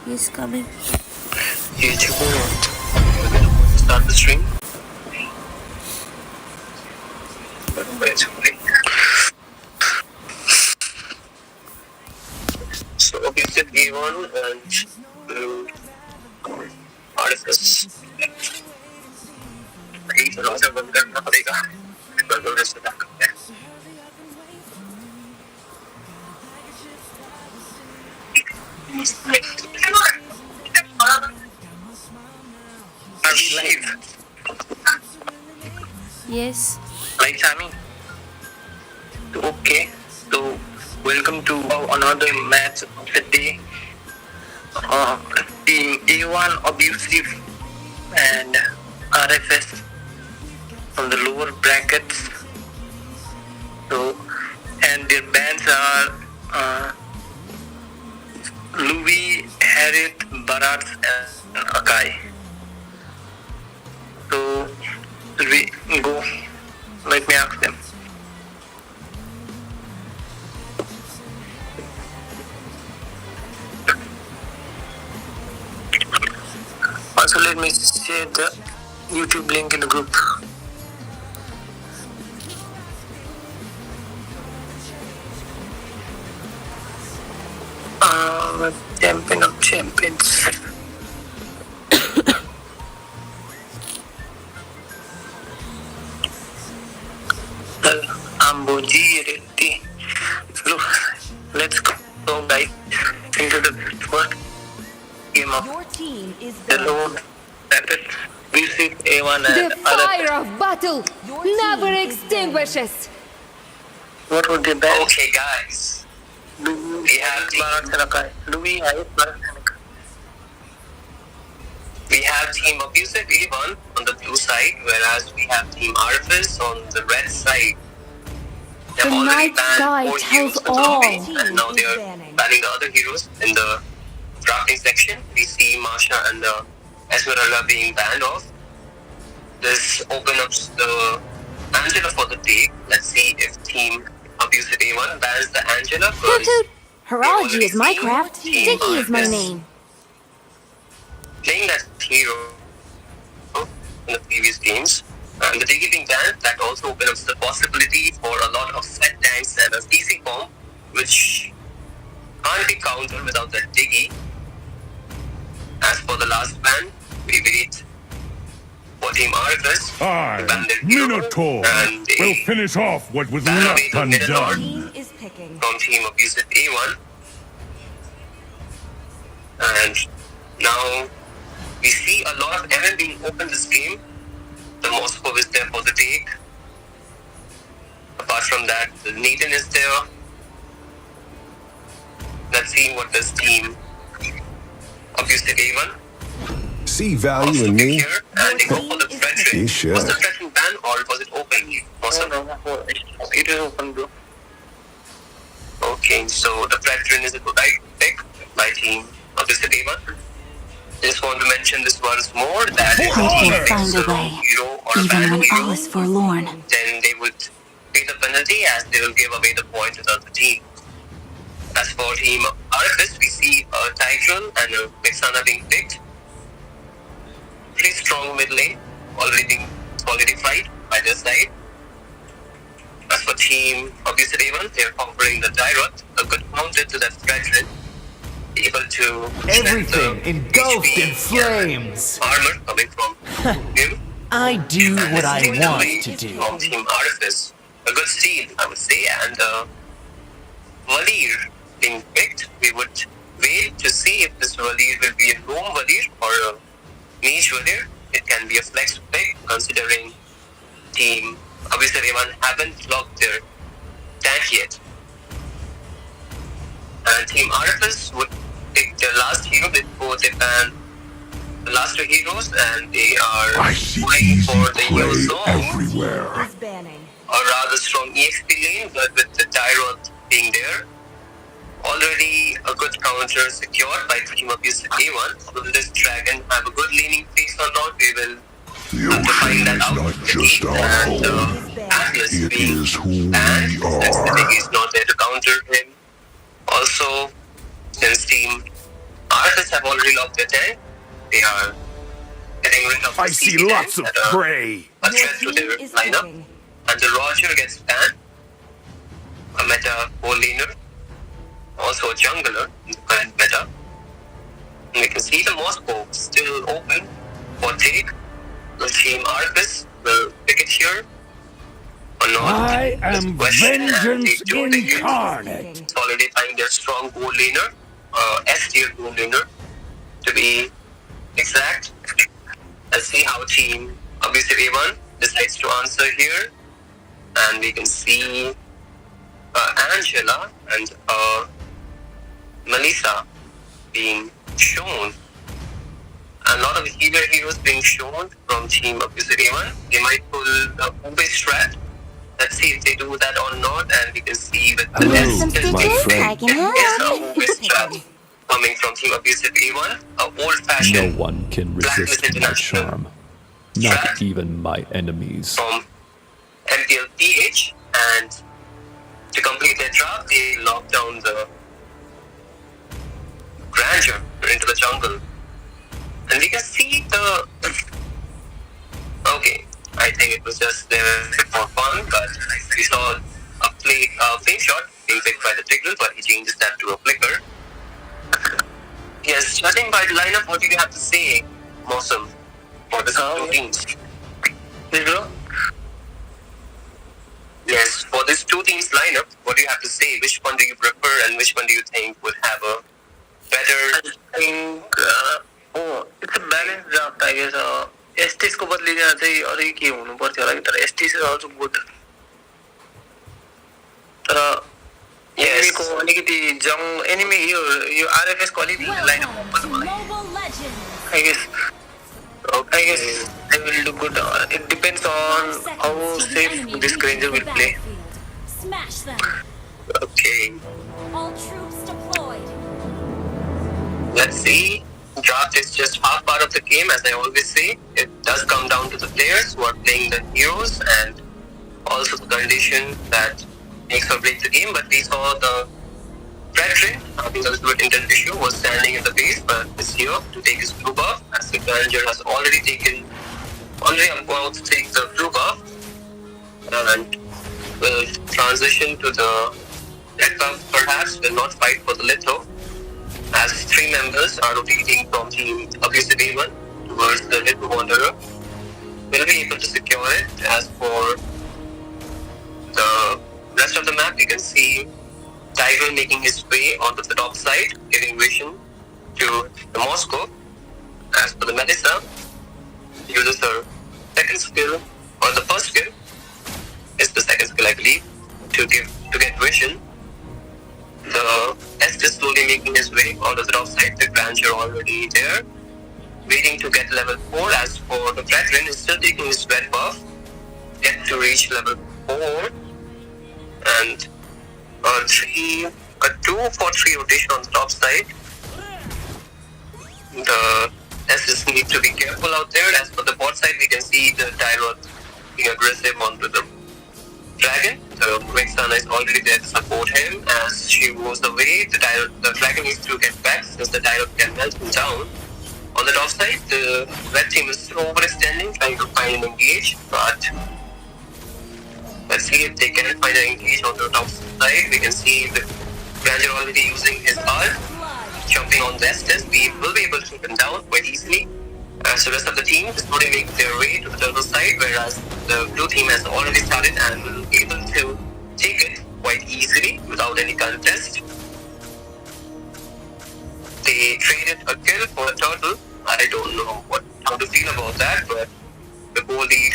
He's coming. Start the stream. So Abusive A1 and Rfs. थोड़ा सा बंद करना पड़ेगा। Are we live? Yes. Right, Sammy? Okay. So, welcome to another match of the day. Team A1 Abusive and Rfs from the lower brackets. So, and their bands are Louis, Harriet, Barat, and Akai. So, should we go? Let me ask them. Also, let me share the YouTube link in the group. Champion of champions. Amboji Reddy. Look, let's go guys into the first game of Your team is the load. That is Abusive A1 and The fire Rfs. of battle never extinguishes. What would they ban? Okay, guys. We have Team Abusive A1 on the blue side, whereas we have Team Rfs on the red side. The night sky tells all. And now they are banning the other heroes in the drafting section. We see Masha and Esmeralda being banned off. This opens up the Angela for the take. Let's see if Team Abusive A1 bans the Angela. Hoot hoot! Horology is my craft. Sticky is my name. Playing that hero in the previous games. And the Diggy being banned, that also opens up the possibility for a lot of set tanks and a DC bomb, which can't be countered without that Diggy. As for the last ban, we wait for Team Rfs to ban their hero, Minotaur and will finish off what was ban away left the Minotaur undone. team is picking. from Team Abusive A1. And now we see a lot of MM being opened this game. The Moscow is there for the take. Apart from that, the Nathan is there. Let's see what this Team Abusive A1 See wants value to in pick me? here. And they go for the Frederick. You should. Was the Frederick ban or was it open? It is open, bro. Okay, so the Frederick is a good pick by Team Abusive A1. Just want to mention this once more that if For a team honor. picks Find a a way, hero or a even bad when hero, all is forlorn. then they would pay the penalty as they will give away the point to the other team. As for Team Rfs, we see a Tyron and a Vexana being picked. Pretty strong mid lane, already being solidified by their side. As for Team Abusive A1, they're offering the Tyrant, a good counter to that Frederick, able to Everything engulfed in HP flames. armor coming from him. I do And what I steal the want way to do. From Team Rfs, a good steal, I would say, and Valir being picked. We would wait to see if this Valir will be a roam Valir or a mage Valir. It can be a flex pick considering Team Abusive A1 haven't locked their tank yet. And Team Rfs would pick their last hero before they ban the last two heroes, and they are I see going easy for the hero prey zone, everywhere. Is banning. a rather strong EXP lane, but with the Tyrant being there, already a good counter secured by Team Abusive A1. Will this dragon have a good laning phase or not? We will The have to find that ocean out. is not just our And home. Atlas It being is who banned, we since the are. Biggie is not there to counter him. Also, since Team Rfs have already locked their tank. They are getting rid of the I see CC lots of tanks that are prey. a Your threat to team their is lineup. cooking. Until Roger gets banned, a meta core laner, also a jungler in the current meta. And we can see the Moscow still open for take. The team Rfs will pick it here or not. I This am question, and they vengeance do take it. incarnate. Solidifying their strong goal laner, S tier goal laner to be exact. Let's see how team Abusive A1 decides to answer here. And we can see Angela and Melissa being shown. A lot of healer heroes being shown from team Abusive A1. They might pull the Ube strat. Let's see if they do that or not. And we can see with the Hello, Some Estes my stitches? friend. I can help. is a Ube strat coming from team Abusive A1. A No old-fashioned one can Blacklist resist my International charm. strat Not even my enemies. from MPL PH, and to complete their draft, they lock down the grandeur into the jungle. And we can see the... Okay, I think it was just there for fun, but we saw a flame shot being picked by the Tiggle, but he changes that to a flicker. Yes, judging by the lineup, what do you have to say, Mosam, for these two teams? Bro, Yes, for this two teams lineup, what do you have to say? Which one do you prefer and which one do you think would have a better... I think it's a balanced draft, I guess. STs को बदली जाना चाहिए और एक ही होना पड़ता है लेकिन STs is also good. तर enemy को अलिकति जंग enemy यो RFS को अलिकति lineup open बनाए. I guess they will do good. It depends on how safe this Granger will play. Smash them. Okay, All troops deployed. let's see. Draft is just half part of the game, as I always say. It does come down to the players who are playing the heroes and also the condition that makes or breaks the game. But we saw the veteran, I think a little bit intent issue, was standing in the base, but is here to take his blue buff, as the manager has already about to take the blue buff, and will transition to the red buff perhaps, will not fight for the litho, as three members are rotating from team Abusive A1 towards the little wanderer. Will be able to secure it. As for the rest of the map, you can see Tiger making his way onto the top side, giving vision to the Moscow. As for the Melissa, uses her second skill, or the first skill is the second skill, I believe, to get vision. The S is slowly making his way onto the top side. The Grandeur already there, waiting to get level 4. As for the veteran, is still taking his red buff, yet to reach level 4, and a 2-for-3 rotation on the top side. The S's need to be careful out there. As for the bot side, we can see the Tyroth being aggressive onto the Dragon. The Vexana is already there to support him. As she moves away, the Dragon needs to get back since the Tyroth can melt him down. On the top side, the red team is still overextending, trying to find an engage, but let's see if they can find an engage on the top side. We can see the Grandeur already using his ult, jumping on the Estes. We will be able to keep him down quite easily. As the rest of the team is slowly making their way to the turtle side, whereas the blue team has already started and will be able to take it quite easily without any contest. They traded a kill for a turtle. I don't know how to feel about that, but the goal lead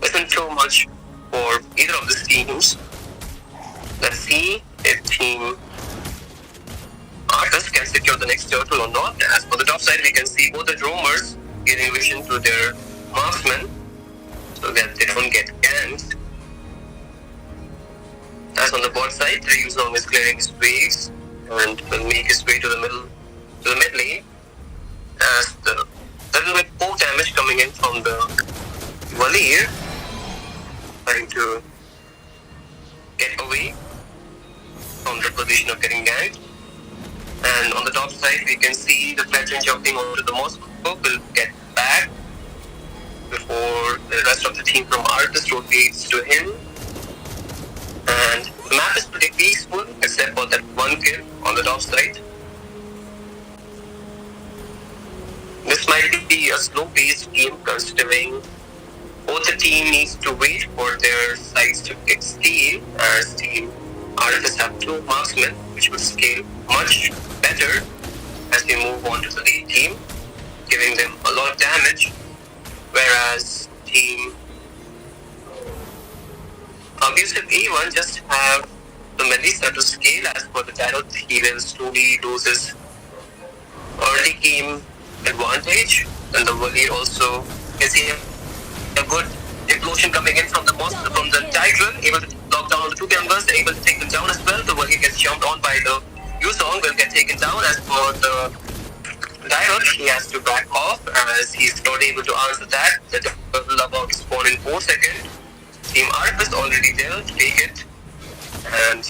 isn't too much for either of these teams. Let's see if team Arcus can secure the next turtle or not. As for the top side, we can see both the roamers giving vision to their marksmen so that they don't get ganked. As on the bot side, the Ryuzong is clearing his waves and will make his way to the mid lane. As the little bit more damage coming in from the Valir, trying to get away from the position of getting ganked. And on the top side, we can see the veteran jumping onto the Moscow will get back before the rest of the team from Arcus rotates to him. And the map is pretty peaceful except for that one kill on the top side. This might be a slow-paced game considering both the team needs to wait for their sides to get steal, as Team Arcus have 2 marksmen which will scale much better as we move on to the lead team, giving them a lot of damage, whereas Team Abusive A1 just have the Melissa to scale. As for the Tarot, he will slowly lose his early game advantage, and the Wally also is here. A good explosion coming in from the Tiger, able to lock down all the 2 members, able to take them down as well. The Wally gets jumped on by the Yuzong, will get taken down. As for the Diode, he has to back off as he's not able to answer that. The turtle will about to spawn in 4 seconds. Team Arf is already there to take it, and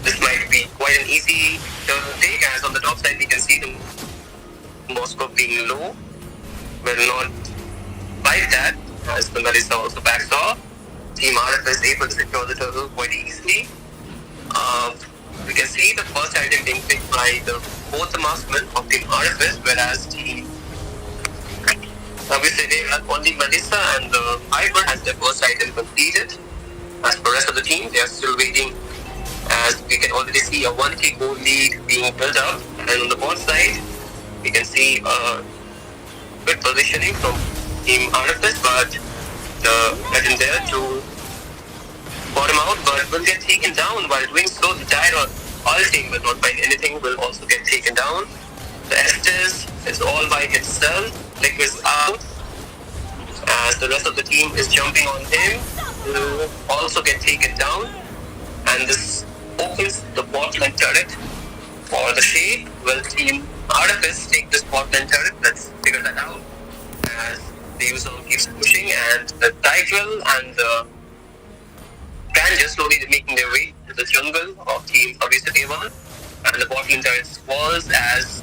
this might be quite an easy turtle take, as on the top side we can see the Moscow being low will not fight that, as the Melissa also backs off. Team Arf is able to secure the turtle quite easily. We can see the first item being picked by both the marksmen of Team Rfs, whereas Team obviously they have only Melissa and the Hyper has their first item completed. As for the rest of the team, they are still waiting, as we can already see a 1k goal lead being built up, and on the bot side we can see a good positioning from Team Rfs, but the legend there to bottom out, but will get taken down. While doing so, the Tyron ulting will not find anything, will also get taken down. The Estes is all by himself. Lick is out, as the rest of the team is jumping on him to also get taken down. And this opens the bot lane turret for the Shade. Will Team Artifice take this bot lane turret? Let's figure that out, as the user keeps pushing, and the Tigreal and the Ranger slowly making their way to the jungle of Team Abusive A1, and the bot lane turret falls as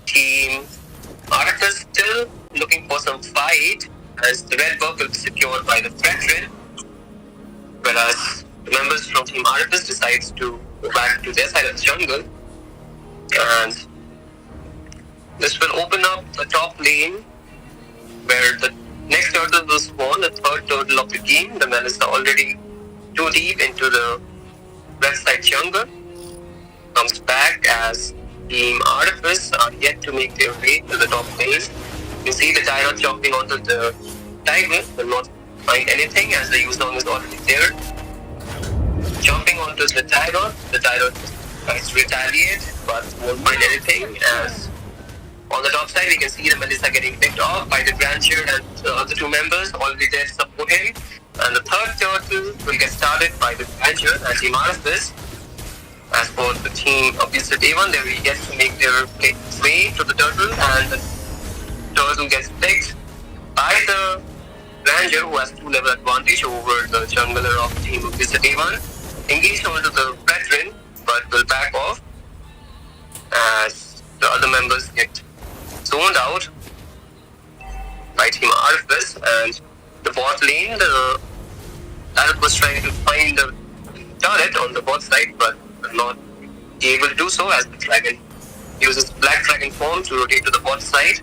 Team Arcus still looking for some fight, as the red buff will be secured by the veteran, whereas the members from Team Arcus decides to go back to their side of the jungle, and this will open up the top lane where the next turtle will spawn, the 3rd turtle of the game. The Melissa already too deep into the left side jungle, comes back as Team Artifice are yet to make their way to the top lane. You see the Tyrant jumping onto the Tiger, will not find anything as the Yuzong is already there. Jumping onto the Tyrant tries to retaliate but won't find anything, as on the top side we can see the Melissa getting picked off by the Grandeur and the other 2 members already there to support him. And the 3rd turtle will get started by the Grandeur and Team Artifice. As for the Team Abusive A1, they will get to make their way to the turtle, and the turtle gets picked by the Ranger, who has 2 level advantage over the jungler of Team Abusive A1. Engaged onto the veteran, but will back off as the other members get zoned out by Team Artifice. And the bot lane, the Tarot was trying to find the turret on the bot side, but will not be able to do so, as the dragon uses black dragon form to rotate to the bot side.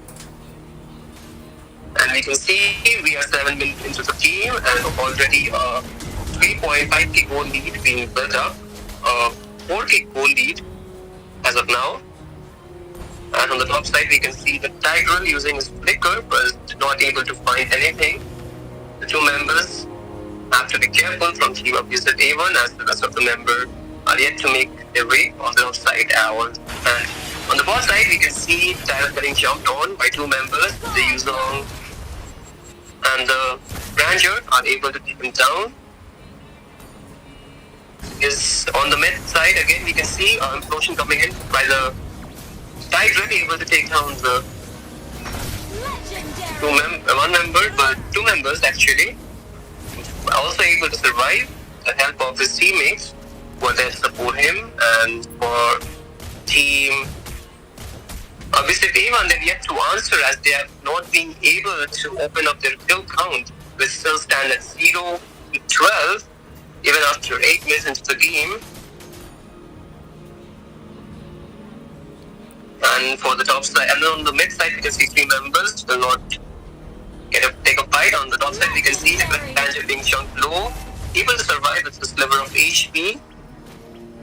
And we can see we are 7 minutes into the game, and already a 3.5k goal lead being built up, a 4k goal lead as of now. And on the top side we can see the Tigreal using his flicker, but not able to find anything. The 2 members have to be careful from Team Abusive A1, as the rest of the members are yet to make their way on the outside. And on the bot side we can see Tyrant getting jumped on by 2 members. The Yuzong and the Ranger are able to keep him down. Is on the mid side again we can see an implosion coming in by the Tigreal, able to take down the 1 member, but 2 members actually, also able to survive the help of his teammates who are there to support him. And for Team Abusive A1, they're yet to answer as they have not been able to open up their kill count, which still stand at 0 to 12, even after 8 minutes into the game. And for the top side, and on the mid side, we can see 3 members will not take a fight. On the top side, we can see the Tangent being chunked low, able to survive with a sliver of HP,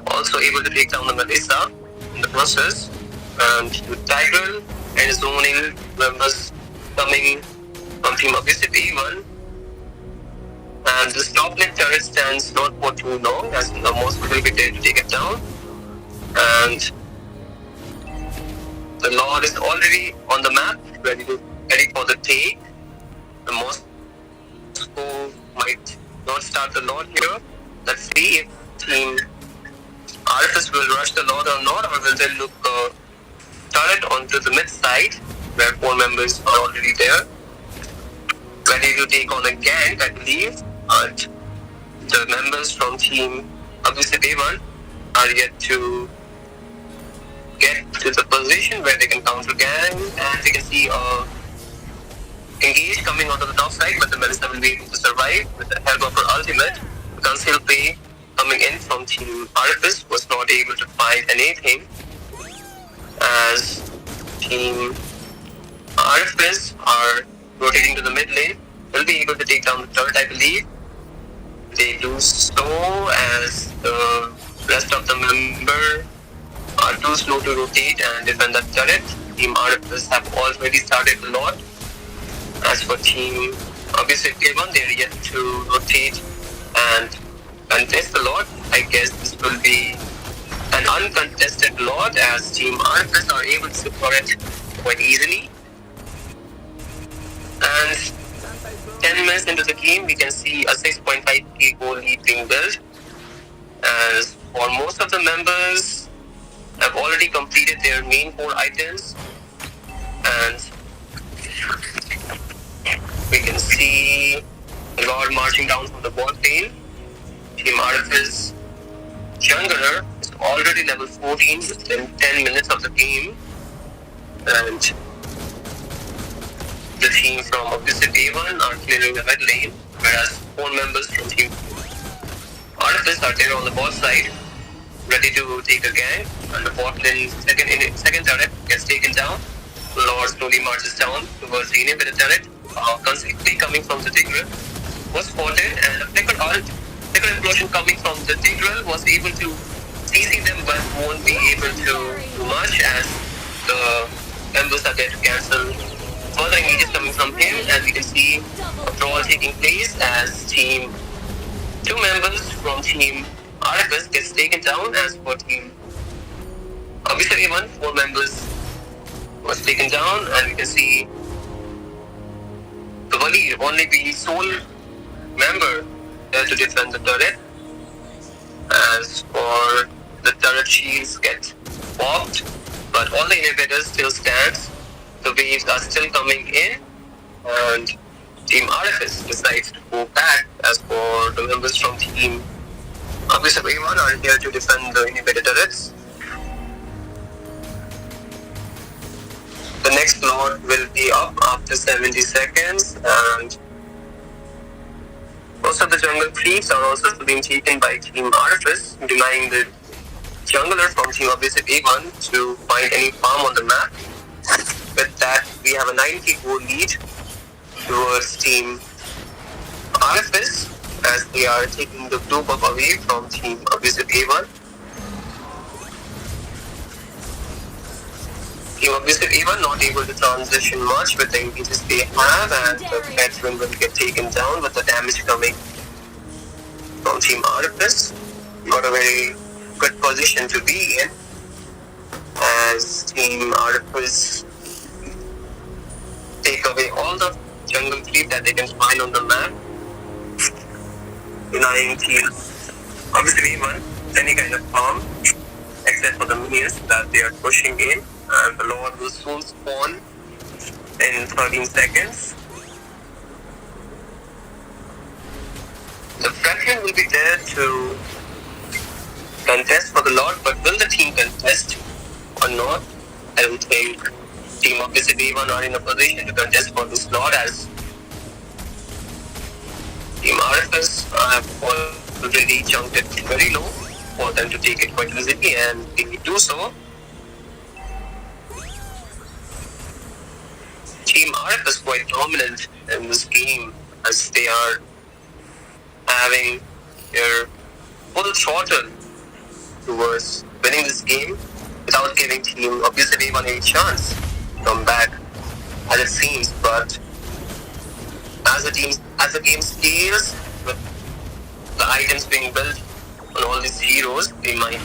also able to take down the Melissa in the process. And with Tigreal and zoning members coming from Team Abusive A1. And this top lane turret stands not for too long, as the most will be there to take it down. And the Lord is already on the map, ready for the take. The most who might not start the Lord here. Let's see if Team Rfs will rush the Lord or not, or will they look turret onto the mid side, where 4 members are already there, ready to take on a gank, I believe. But the members from Team Abusive A1 are yet to get to the position where they can counter gang, and we can see Engage coming onto the top side, but the Melissa will be able to survive with the help of her ultimate. Conceal play coming in from Team Rfs was not able to find anything, as Team Rfs are rotating to the mid lane, will be able to take down the turret, I believe. They do so as the rest of the members are too slow to rotate and defend the turret. Team Rfs have already started a lot. As for Team Abusive A1, they are yet to rotate and contest the lot. I guess this will be an uncontested lot, as Team Rfs are able to secure it quite easily. And 10 minutes into the game, we can see a 6.5k goal lead being built, as for most of the members have already completed their main core items, and we can see the Lord marching down from the bot lane. Team Rfs jungler is already level 14 within 10 minutes of the game, and the team from Abusive A1 are clearing the red lane, whereas 4 members from Team Rfs are there on the bot side, ready to take a gang, and the bot lane second turret gets taken down. The Lord slowly marches down towards the inhibitor turret. Consequently coming from the Tigreal was spotted, and a flicker explosion coming from the Tigreal was able to CC them, but won't be able to do much, as the members are there to cancel further engages coming from him. And we can see a brawl taking place as 2 members from Team Rfs gets taken down. As for Team Abusive A1, 4 members was taken down, and we can see the Wali only be sole member there to defend the turret. As for the turret, shields get popped, but all the inhibitors still stands. The waves are still coming in, and Team Rfs decides to go back. As for the members from Team Abusive A1 are here to defend the inhibitor turrets. The next Lord will be up after 70 seconds, and most of the jungle creeps are also being taken by Team Rfs, denying the jungler from Team Abusive A1 to find any farm on the map. With that, we have a 90 goal lead towards Team Rfs, as they are taking the blue buff away from Team Abusive A1. Team Abusive A1 not able to transition much with the engages they have, and the veteran will get taken down with the damage coming from Team Rfs. Got a very good position to be in, as Team Rfs take away all the jungle creep that they can find on the map, denying Team Abusive A1 any kind of farm, except for the minions that they are pushing in. And the Lord will soon spawn in 13 seconds. The Franklin will be there to contest for the Lord, but will the team contest or not? I don't think Team Abusive A1 are in a position to contest for this slot as Team Rfs have already jumped it very low for them to take it quite easily, and they do so. Team Rf is quite dominant in this game as they are having their full throttle towards winning this game without giving Team Abusive A1 any chance to come back as it seems. But as the game scales with the items being built on all these heroes, they might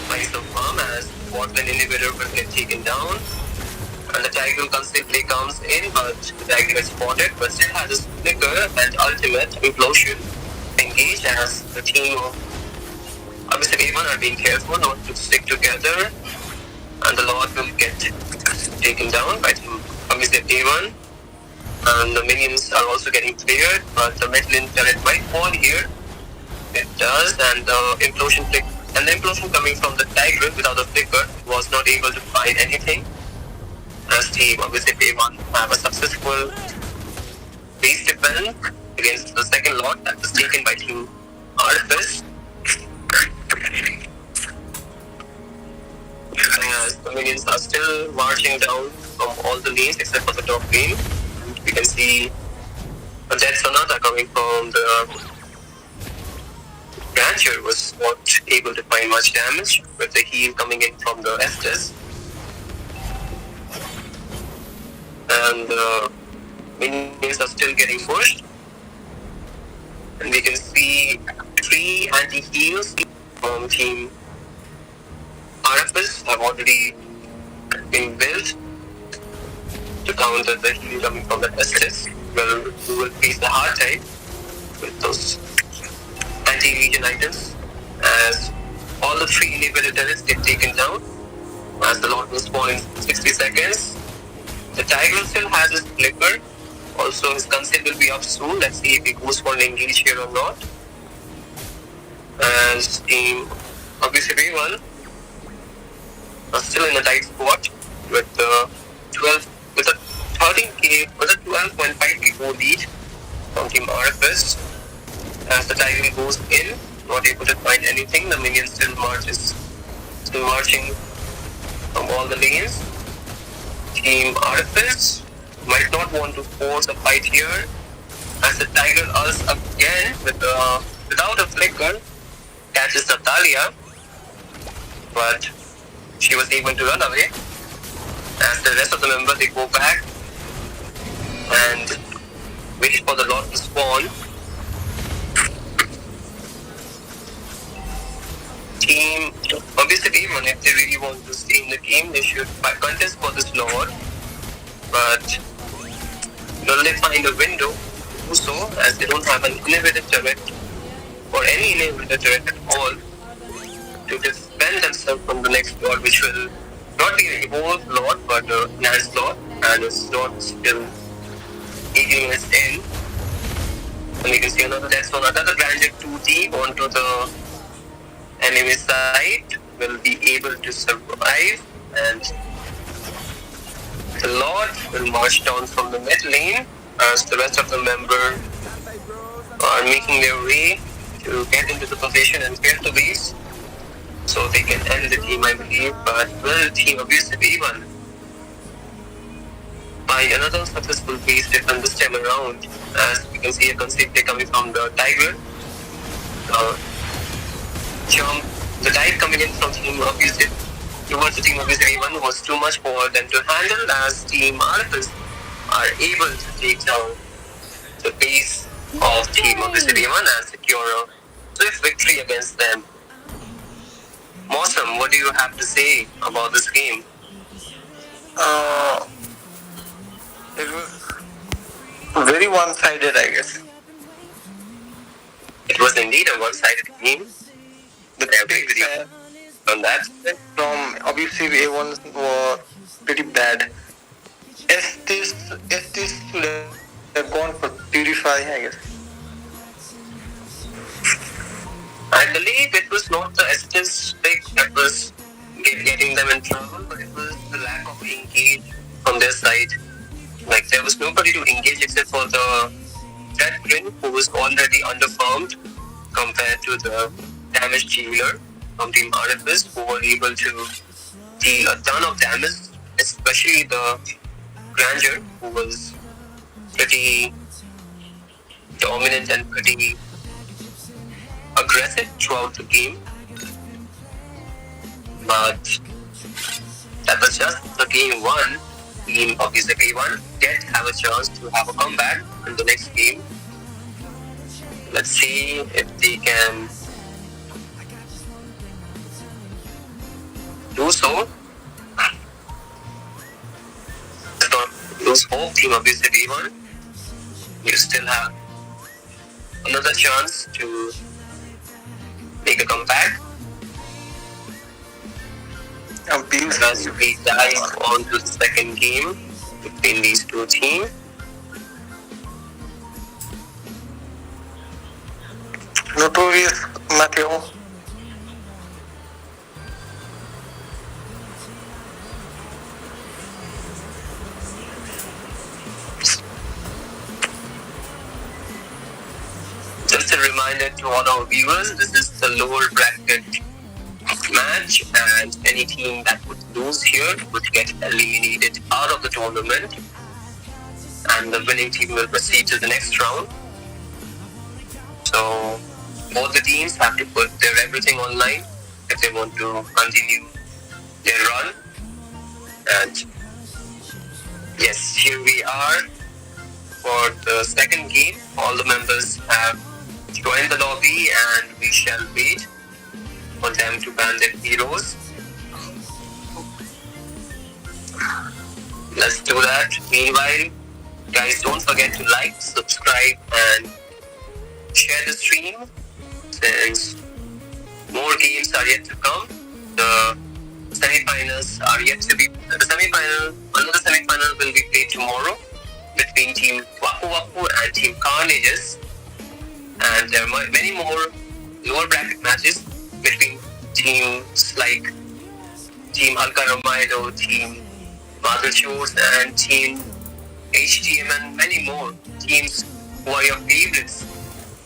find some harm as Botland inhibitor will get taken down. And the Tiger constantly comes in, but the Tiger gets spotted, but still has his flicker and ultimate implosion engaged as the team of Abusive A1 are being careful not to stick together, and the Lord will get taken down by Team Abusive A1. And the minions are also getting cleared, but the Metlin turret might fall here. It does, and the implosion coming from the Tiger without a flicker was not able to find anything. As Team Abusive A1 have a successful base defense against the second lot that was taken by Team Rfs. As the minions are still marching down from all the lanes except for the top lane. We can see a dead Sonata coming from the Rancher was not able to find much damage with the heal coming in from the Estes. And the minions are still getting pushed. And we can see 3 anti-heals from Team Rfs have already been built to counter the heal coming from the Estes. Well, we will face the hard type with those anti-legion items as all the 3 inhibitor turrets get taken down as the Lord will spawn in 60 seconds. The Tiger still has his flicker, also his concept will be up soon. Let's see if he goes for an engage here or not. As Team Abusive A1 are still in a tight spot with the 12.5k goal lead from Team Rfs. As the Tiger goes in, not able to find anything, the minion still marching from all the lanes. Team Rfs might not want to force a fight here as the Tiger us again without a flicker catches Natalia, but she was able to run away. As the rest of the members they go back and wait for the Lord to spawn. Team Abusive A1, if they really want to stay in the game, they should contest for this Lord. But will they find a window to do so, as they don't have an inhibitor turret or any inhibitor turret at all to defend themselves from the next Lord, which will not be an evolved Lord but a enhanced Lord, and it's not still 18 minutes in. And you can see another death zone, another Grandeur 2 deep onto the enemy side will be able to survive, and the Lord will march down from the mid lane as the rest of the members are making their way to get into the position and clear the base so they can end the game, I believe. But will Team Abusive A1 find another successful base defense this time around, as we can see a concept coming from the Tiger. The dive coming in from Team Abusive towards the Team Abusive A1 was too much for them to handle, as Team Rfs are able to take down the base of Team Abusive A1 and secure a swift victory against them. Awesome, what do you have to say about this game? It was very one-sided, I guess. It was indeed a one-sided game. I agree with you on that. From Abusive A1 were pretty bad. Estes they've gone for Purify, I guess. I believe it was not the Estes pick that was getting them in trouble, but it was the lack of engage from their side. Like there was nobody to engage except for the Red Grin, who was already underperformed compared to the damage dealer from Team Rfs, who were able to deal a ton of damage, especially the Grandeur, who was pretty dominant and pretty aggressive throughout the game. But that was just the game one. Team Abusive A1 did have a chance to have a comeback in the next game. Let's see if they can do so. Let's not lose hope, Team Abusive A1. You still have another chance to make a comeback. As we dive on to the second game between these two teams. Notorious Mateo. Just a reminder to all our viewers, this is the lower bracket match, and any team that would lose here would get eliminated out of the tournament, and the winning team will proceed to the next round. So both the teams have to put their everything online if they want to continue their run. And yes, here we are for the second game. All the members have joined the lobby, and we shall wait for them to ban their heroes. Let's do that. Meanwhile, guys, don't forget to like, subscribe, and share the stream, since more games are yet to come. The semi-finals are yet to be. Another semi-final will be played tomorrow between Team Waku Waku and Team Carnages, and there are many more lower bracket matches between teams like Team Halka Ramaido, Team Madal Shores, and Team HTM, and many more teams who are your favorites.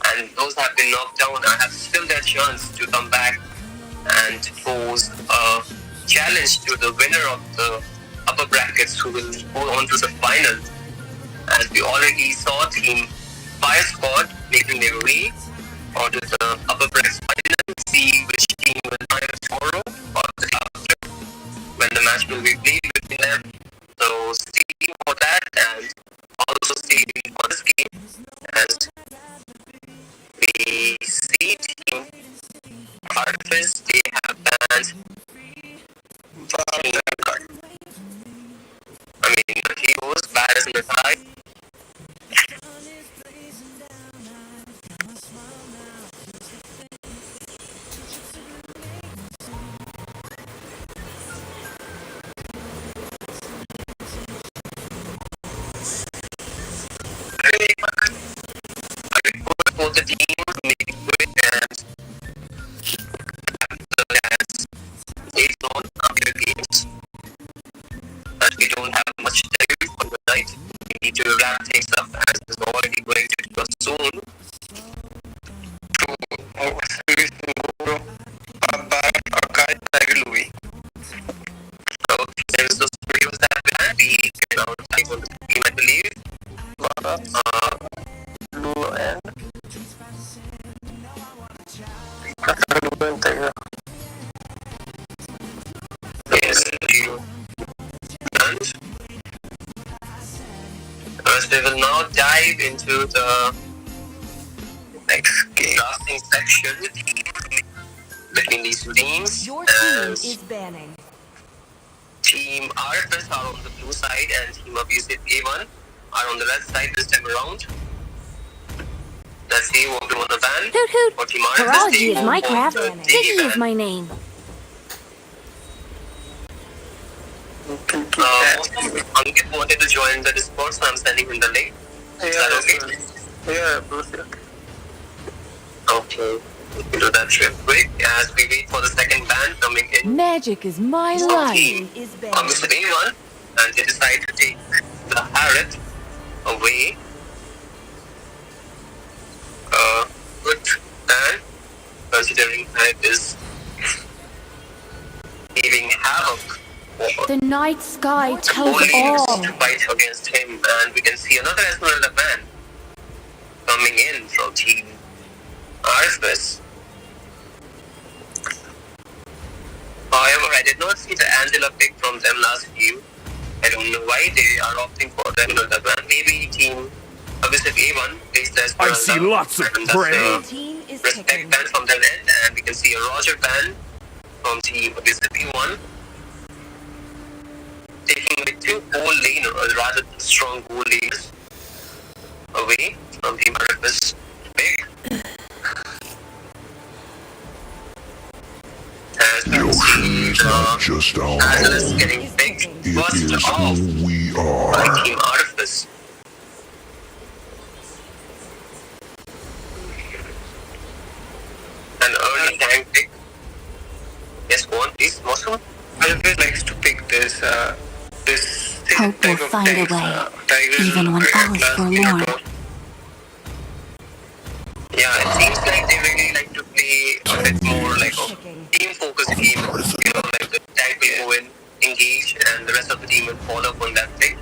And those have been knocked down and have still their chance to come back and pose a challenge to the winner of the upper brackets, who will go on to the final. As we already saw Team Fire Squad making their way onto the upper brackets final. See which team will win tomorrow or the day after, when the match will be played between them. So stay tuned for that, and also stay tuned for this game as we see Team Rfs. They have banned Team heroes, Paris and the Thai. Both the teams make it quick and as days on after the games, as we don't have much time for the night. We need to wrap things up as it's already going to go soon. So since those videos have been had, we can now type on the team, I believe. Blue and Yes, zero. And as we will now dive into the next drafting section between these two teams. Your team As is banning. Team Rfs are on the blue side and Team Abusive A1 are on the red side this time around. Let's see what we want to ban. Hoot hoot. For Team Rfs, Karagi they is move my on craft. to Tiki is ban. my name. Ankit wanted to join the Discord, so I'm sending him the link. Is that okay? Yeah, Bruce. Okay. We can do that real quick as we wait for the second ban coming in. Magic is my So life. Team Is Abusive A1 and they decide to take the Harrod away. Good plan, considering Harrod is leaving havoc. The night sky tells Only all. to fight against him, and we can see another Esmeralda man coming in from Team Rfs. However, I did not see the Angela pick from them last view. I don't know why they are opting for the Esmeralda man. Maybe Team Abusive A1 plays the Esmeralda. I see lots of and that's gray. Team is respect ticking. ban from their end, and we can see a Roger ban from Team Abusive A1. Taking away two goal laners, or rather strong goal laners, away from Team Rfs pick. As we The can ocean see, is not just our Atlas home. getting picked It first is off who we by are. Team Rfs. An early tank pick. Yes, go on, please, Mosul. Always likes to pick this Hope will type of find a tanks, way, Tigers even when or all is Atlas, forlorn. Minotaur. Yeah, it seems like they really like to play a bit more like a team-focused game. You know, like the tank will go in, engage, and the rest of the team will follow up on that thing.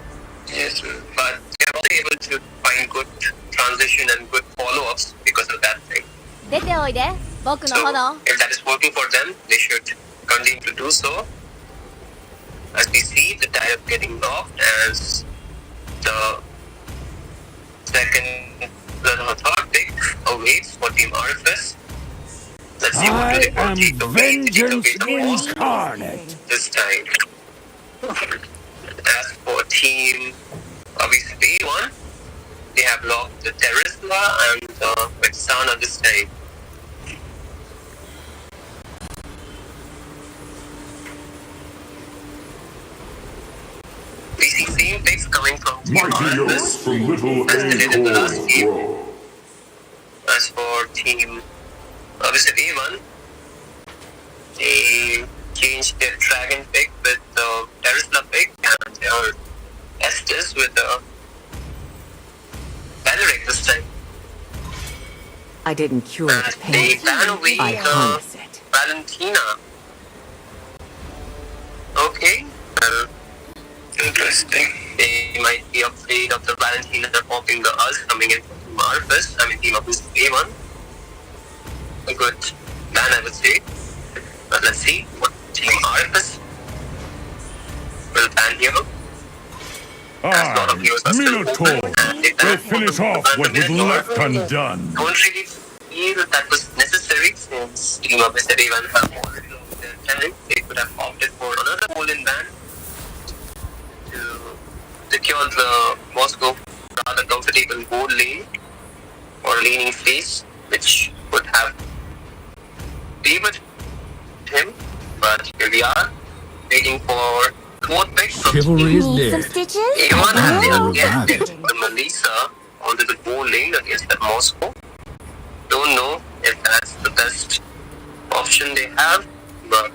Yes, But they're also able to find good transition and good follow-ups because of that thing. 出ておいで。僕の So 炎。 if that is working for them, they should continue to do so. As we see, the tire getting locked as the third pick awaits for Team Rfs. Let's see what I they will am take away. They take away vengeance the most incarnate. this time. As for Team Abusive A1, they have locked the Terisla and the Vexana this time. We see same picks coming from Team Mighty oath Rfs from little as they did in the last acorn game. throw. As for Team Abusive A1, they changed their Dragon pick with the Terisla pick and their Estes with the Valeric this time. I didn't cure And the they pain. ban away I the harness it. Valentina. Okay, well, interesting. they might be afraid of the Valentina popping the us coming in from Team Rfs, I mean Team Abusive A1. A good ban, I would say. But let's see what Team Rfs will ban here. As a lot of heroes are still Minotaur, open, and they will ban finish the off what was Minotaur. left undone. Don't really feel that was necessary since Team Abusive A1 have already lost their time. They could have opted for another golden ban to secure the Moscow rather comfortable gold lane or laning phase, which would have favored him. But here we are, waiting for fourth pick from Chivalry is Need some dead. stitches? A1 and they Oh, again got picked it. the Melissa onto the gold lane against that Moscow. Don't know if that's the best option they have, but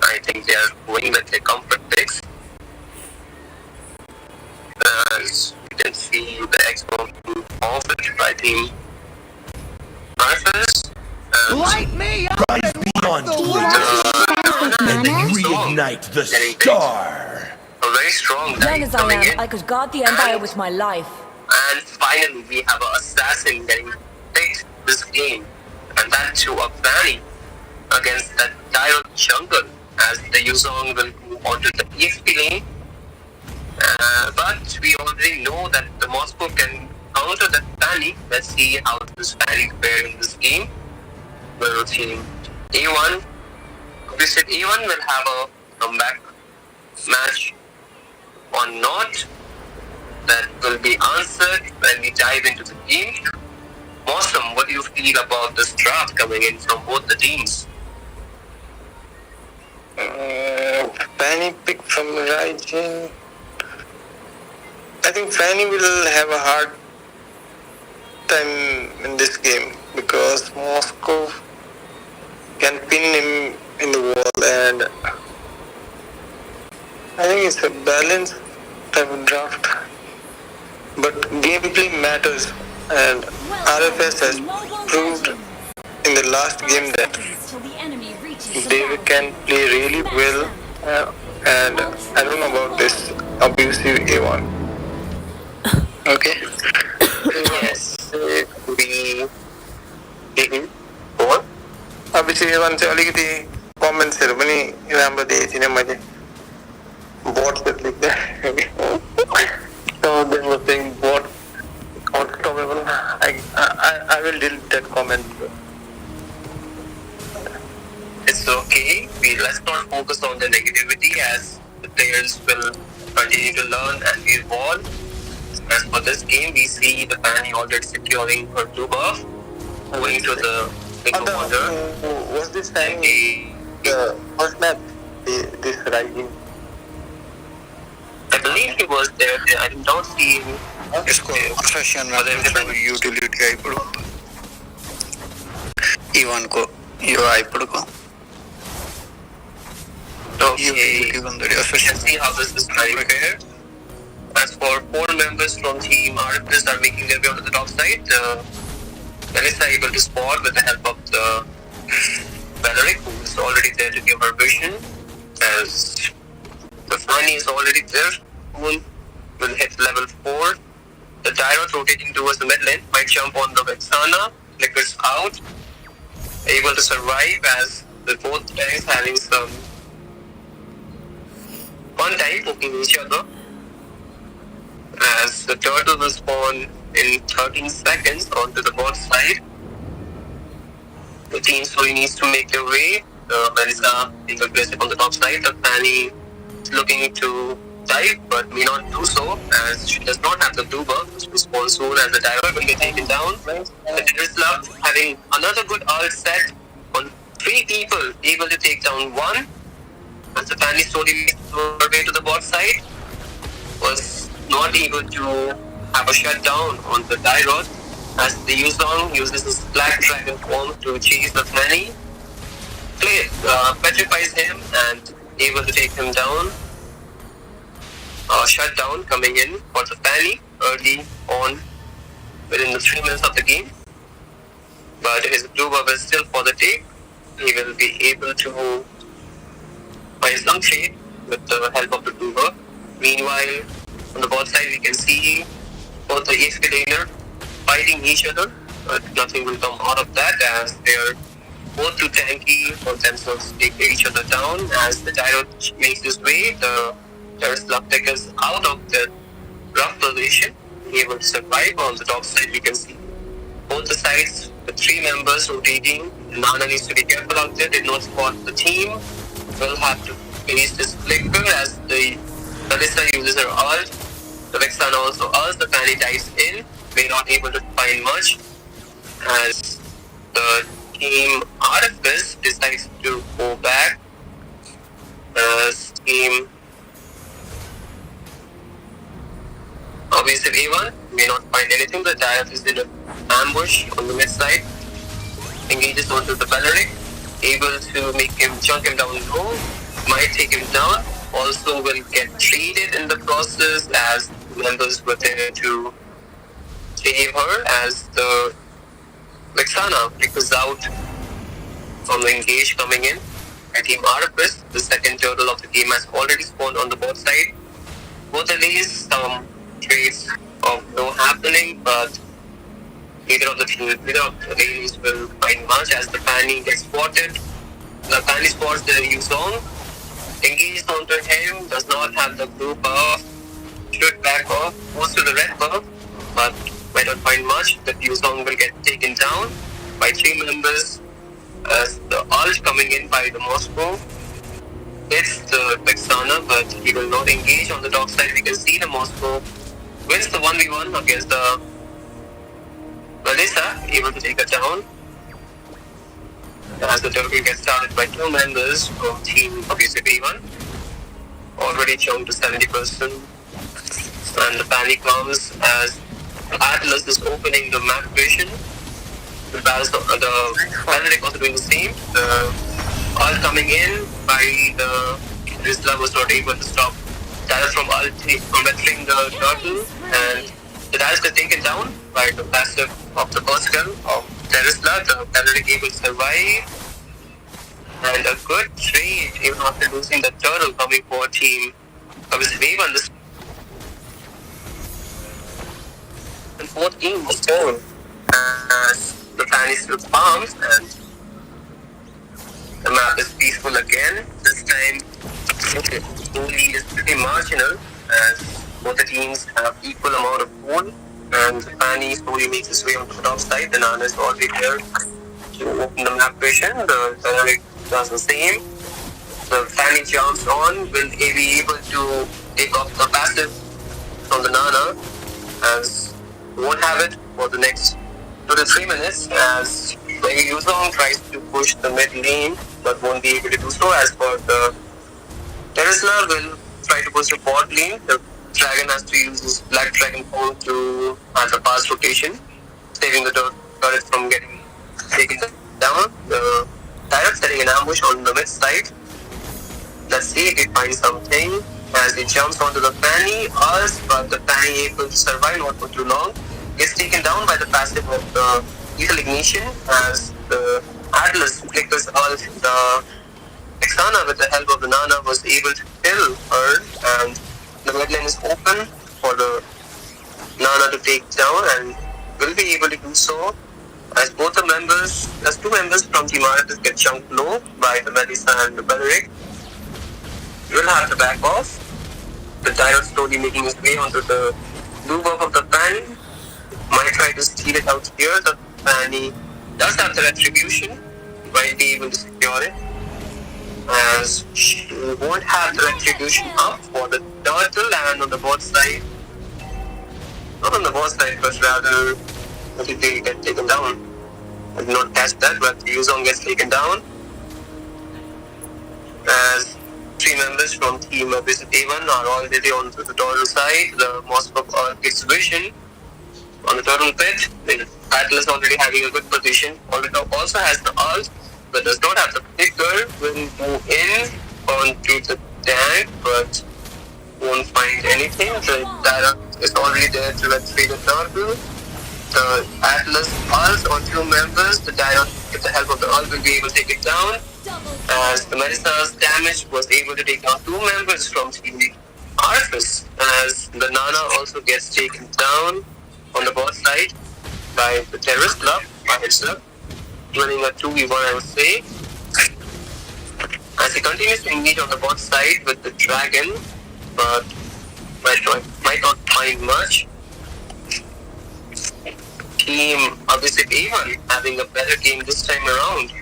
I think they are going with their comfort picks. As you can see, the Xbox being offered by Team Rfs. Light me up and Beyond Do you want to and mana? reignite the star. A very strong Young guy as I coming am, in. I could guard the Empire with my life. And finally, we have an assassin getting picked this game, and that too a Fanny against that Dire jungle, as the Yuzong will move on to the EXP lane. But we already know that the Moscow can counter that Fanny. Let's see how this Fanny fare in this game. Well, Team A1, obviously A1 will have a comeback match or not. That will be answered when we dive into the game. Awesome. What do you feel about this draft coming in from both the teams? Fanny pick from Raijin. I think Fanny will have a hard time in this game because Moscow can pin him in the wall, and I think it's a balanced type of draft, but gameplay matters, and RFS has proved in the last game that they can play really well, and I don't know about this abusive A1. Okay. Yes, we. What? Abusive A1 चाहिँ अलिकति कमेन्ट्सहरू पनि राम्रो दिएको थिइनँ मैले बोट्सहरू लेख्दा some of them were saying bot unstoppable. I will delete that comment. It's okay. Let's not focus on the negativity as the players will continue to learn and evolve. As for this game, we see the Fanny already securing her blue buff, moving to the big wonder. Was this time the first map this rising? I believe he was there. I did not see him. इसको session में utility iPod even को यो iPod को Okay, let's see how this is going here. As for 4 members from Team Rfs are making their way onto the top side, Melissa able to spot with the help of the Valeric, who is already there to give her vision. As the Fanny is already there, Moon will hit level 4. The Tyrant rotating towards the mid lane might jump on the Vexana, flickers out, able to survive as the both tanks having some fun time poking each other. As the turtle will spawn in 13 seconds onto the bot side. The team slowly needs to make their way. Melissa being aggressive on the top side. The Fanny is looking to dive but may not do so as she does not have the blue buff, which will spawn soon as the diver will get taken down. The Terrorslug having another good ult set on 3 people, able to take down 1. As the Fanny slowly makes her way to the bot side, was not able to have a shutdown on the Tyrant as the Yuzong uses his Black Dragon form to chase the Fanny. Petrifies him and able to take him down. Shutdown coming in for the Fanny early on within the 3 minutes of the game. But his blue buff is still for the take. He will be able to find some shade with the help of the blue buff. Meanwhile, on the bot side we can see both the AFK laner fighting each other, but nothing will come out of that as they are both too tanky for themselves to take each other down. As the Tyrant makes his way, the Terrorslug is out of the rough position, able to survive. On the top side we can see both the sides, the 3 members rotating. Nana needs to be careful out there, did not spot the team. Will have to finish this flicker as the Melissa uses her ult. The Vexana also ults, the Fanny dives in, may not able to find much as the team Rfs decides to go back. As team Abusive A1 may not find anything. The Tyrant is in an ambush on the mid side, engages onto the Valeric, able to make him chunk him down low, might take him down, also will get traded in the process as members were there to save her as the Vexana flickers out from the engage coming in. And team Rfs, the second turtle of the game, has already spawned on the bot side. Both of these, some trades of no happening, but neither of the lanes will find much as the Fanny gets spotted. The Fanny spots the Yuzong, engages onto him, does not have the blue buff, should back off, goes to the red buff, but might not find much. The Yuzong will get taken down by 3 members as the ult coming in by the Moscow hits the Vexana, but he will not engage. On the top side we can see the Moscow wins the 1v1 against the Melissa, able to take her down. As the turtle gets started by 2 members from Team Abusive A1, already jumped to 70%. And the panic comes as Atlas is opening the map vision. The Valeric also doing the same. The all coming in by the Rizla was not able to stop Darius from entering the turtle, and the Darius is taken down by the passive of the first skill of Terisla. The Paladin able to survive, and a good trade even after losing the turtle coming for team Rfs Vs Abusive A1. And fourth game was turn as the fan is still farms and the map is peaceful again. This time the lead is pretty marginal as both the teams have equal amount of goal, and Fanny slowly makes his way onto the top side. The Nana is already there to open the map vision. The Dynamic does the same. The Fanny jumps on, will be able to take off the passive from the Nana as won't have it for the next 2 to 3 minutes as Mega Yuzong tries to push the mid lane but won't be able to do so, as for the Terisla will try to push the bot lane. The Dragon has to use his Black Dragon form to have a fast rotation, saving the turret from getting taken down. The Tyrant setting an ambush on the mid side. Let's see if he finds something as he jumps onto the Fanny, but the Fanny able to survive not for too long. Gets taken down by the passive of the Lethal Ignition as the Atlas flickers ult. The Exana with the help of the Nana was able to kill her, and the mid lane is open for the Nana to take down and will be able to do so as both the members, as 2 members from Team Rfs get chunked low by the Melissa and the Beleric. Will have to back off. The Diode slowly making his way onto the blue buff of the Fanny. Might try to steal it out here. The Fanny does have the retribution. Might be able to secure it. As she won't have the retribution up for the turtle, and on the bot side. Not on the bot side, but rather they get taken down. I did not catch that, but Yuzong gets taken down. As 3 members from Team Rfs Vs A1 are already onto the turtle side. The Moscow gets vision on the turtle pit. The Atlas already having a good position. Also has the ult, but does not have the flicker. Will move in onto the tank, but won't find anything. The Tyrant is already there to retrieve the turtle. The Atlas ult on 2 members. The Tyrant, with the help of the ult, will be able to take it down. As the Melissa's damage was able to take down 2 members from Team Rfs, as the Nana also gets taken down on the bot side by the Terisla by itself, winning a 2v1 I would say. As he continues to engage on the bot side with the Dragon, but might not find much. Team Abusive A1 having a better game this time around,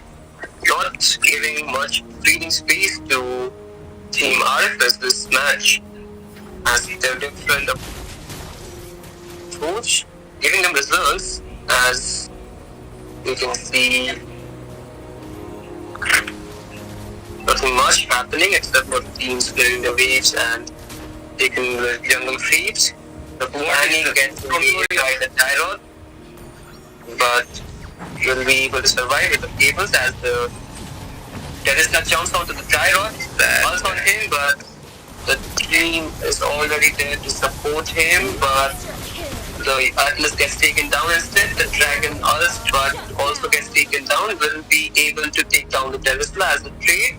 not giving much breathing space to Team Rfs this match, as they're different approach, giving them results. As you can see, nothing much happening except for teams clearing the waves and taking the jungle creeps. The Fanny gets controlled by the Tyrant, but will be able to survive with the cables as the Terisla jumps onto the Tyrant, pulse on him, but the team is already there to support him, but the Atlas gets taken down instead. The Dragon ults, but also gets taken down, will be able to take down the Terisla as a trade.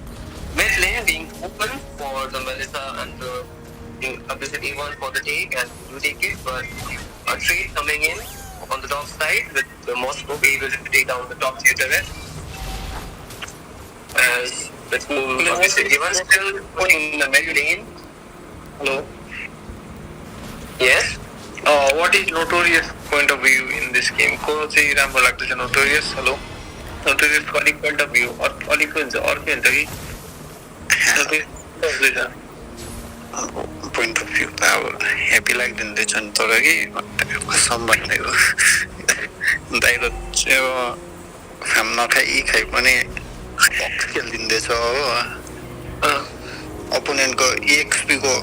Mid lane being open for the Melissa and the Abusive A1 for the take, and do take it, but a trade coming in on the top side with the Moscow able to take down the top tier turret. As the team Abusive A1 still putting in the mid lane. Hello? Yes? What is Notorious point of view in this game? को चाहिँ राम्रो लाग्दैछ Notorious. Hello? Notorious को अलिक point of view अलिक हुन्छ अर्कै हुन्छ कि point of view त अब हेपी लाग्दैछ नि तर कि कसम भन्दैको दाइरो चाहिँ अब फ्याम नखाइ पनि खेलिदिँदैछ हो अपोनेन्टको EXP को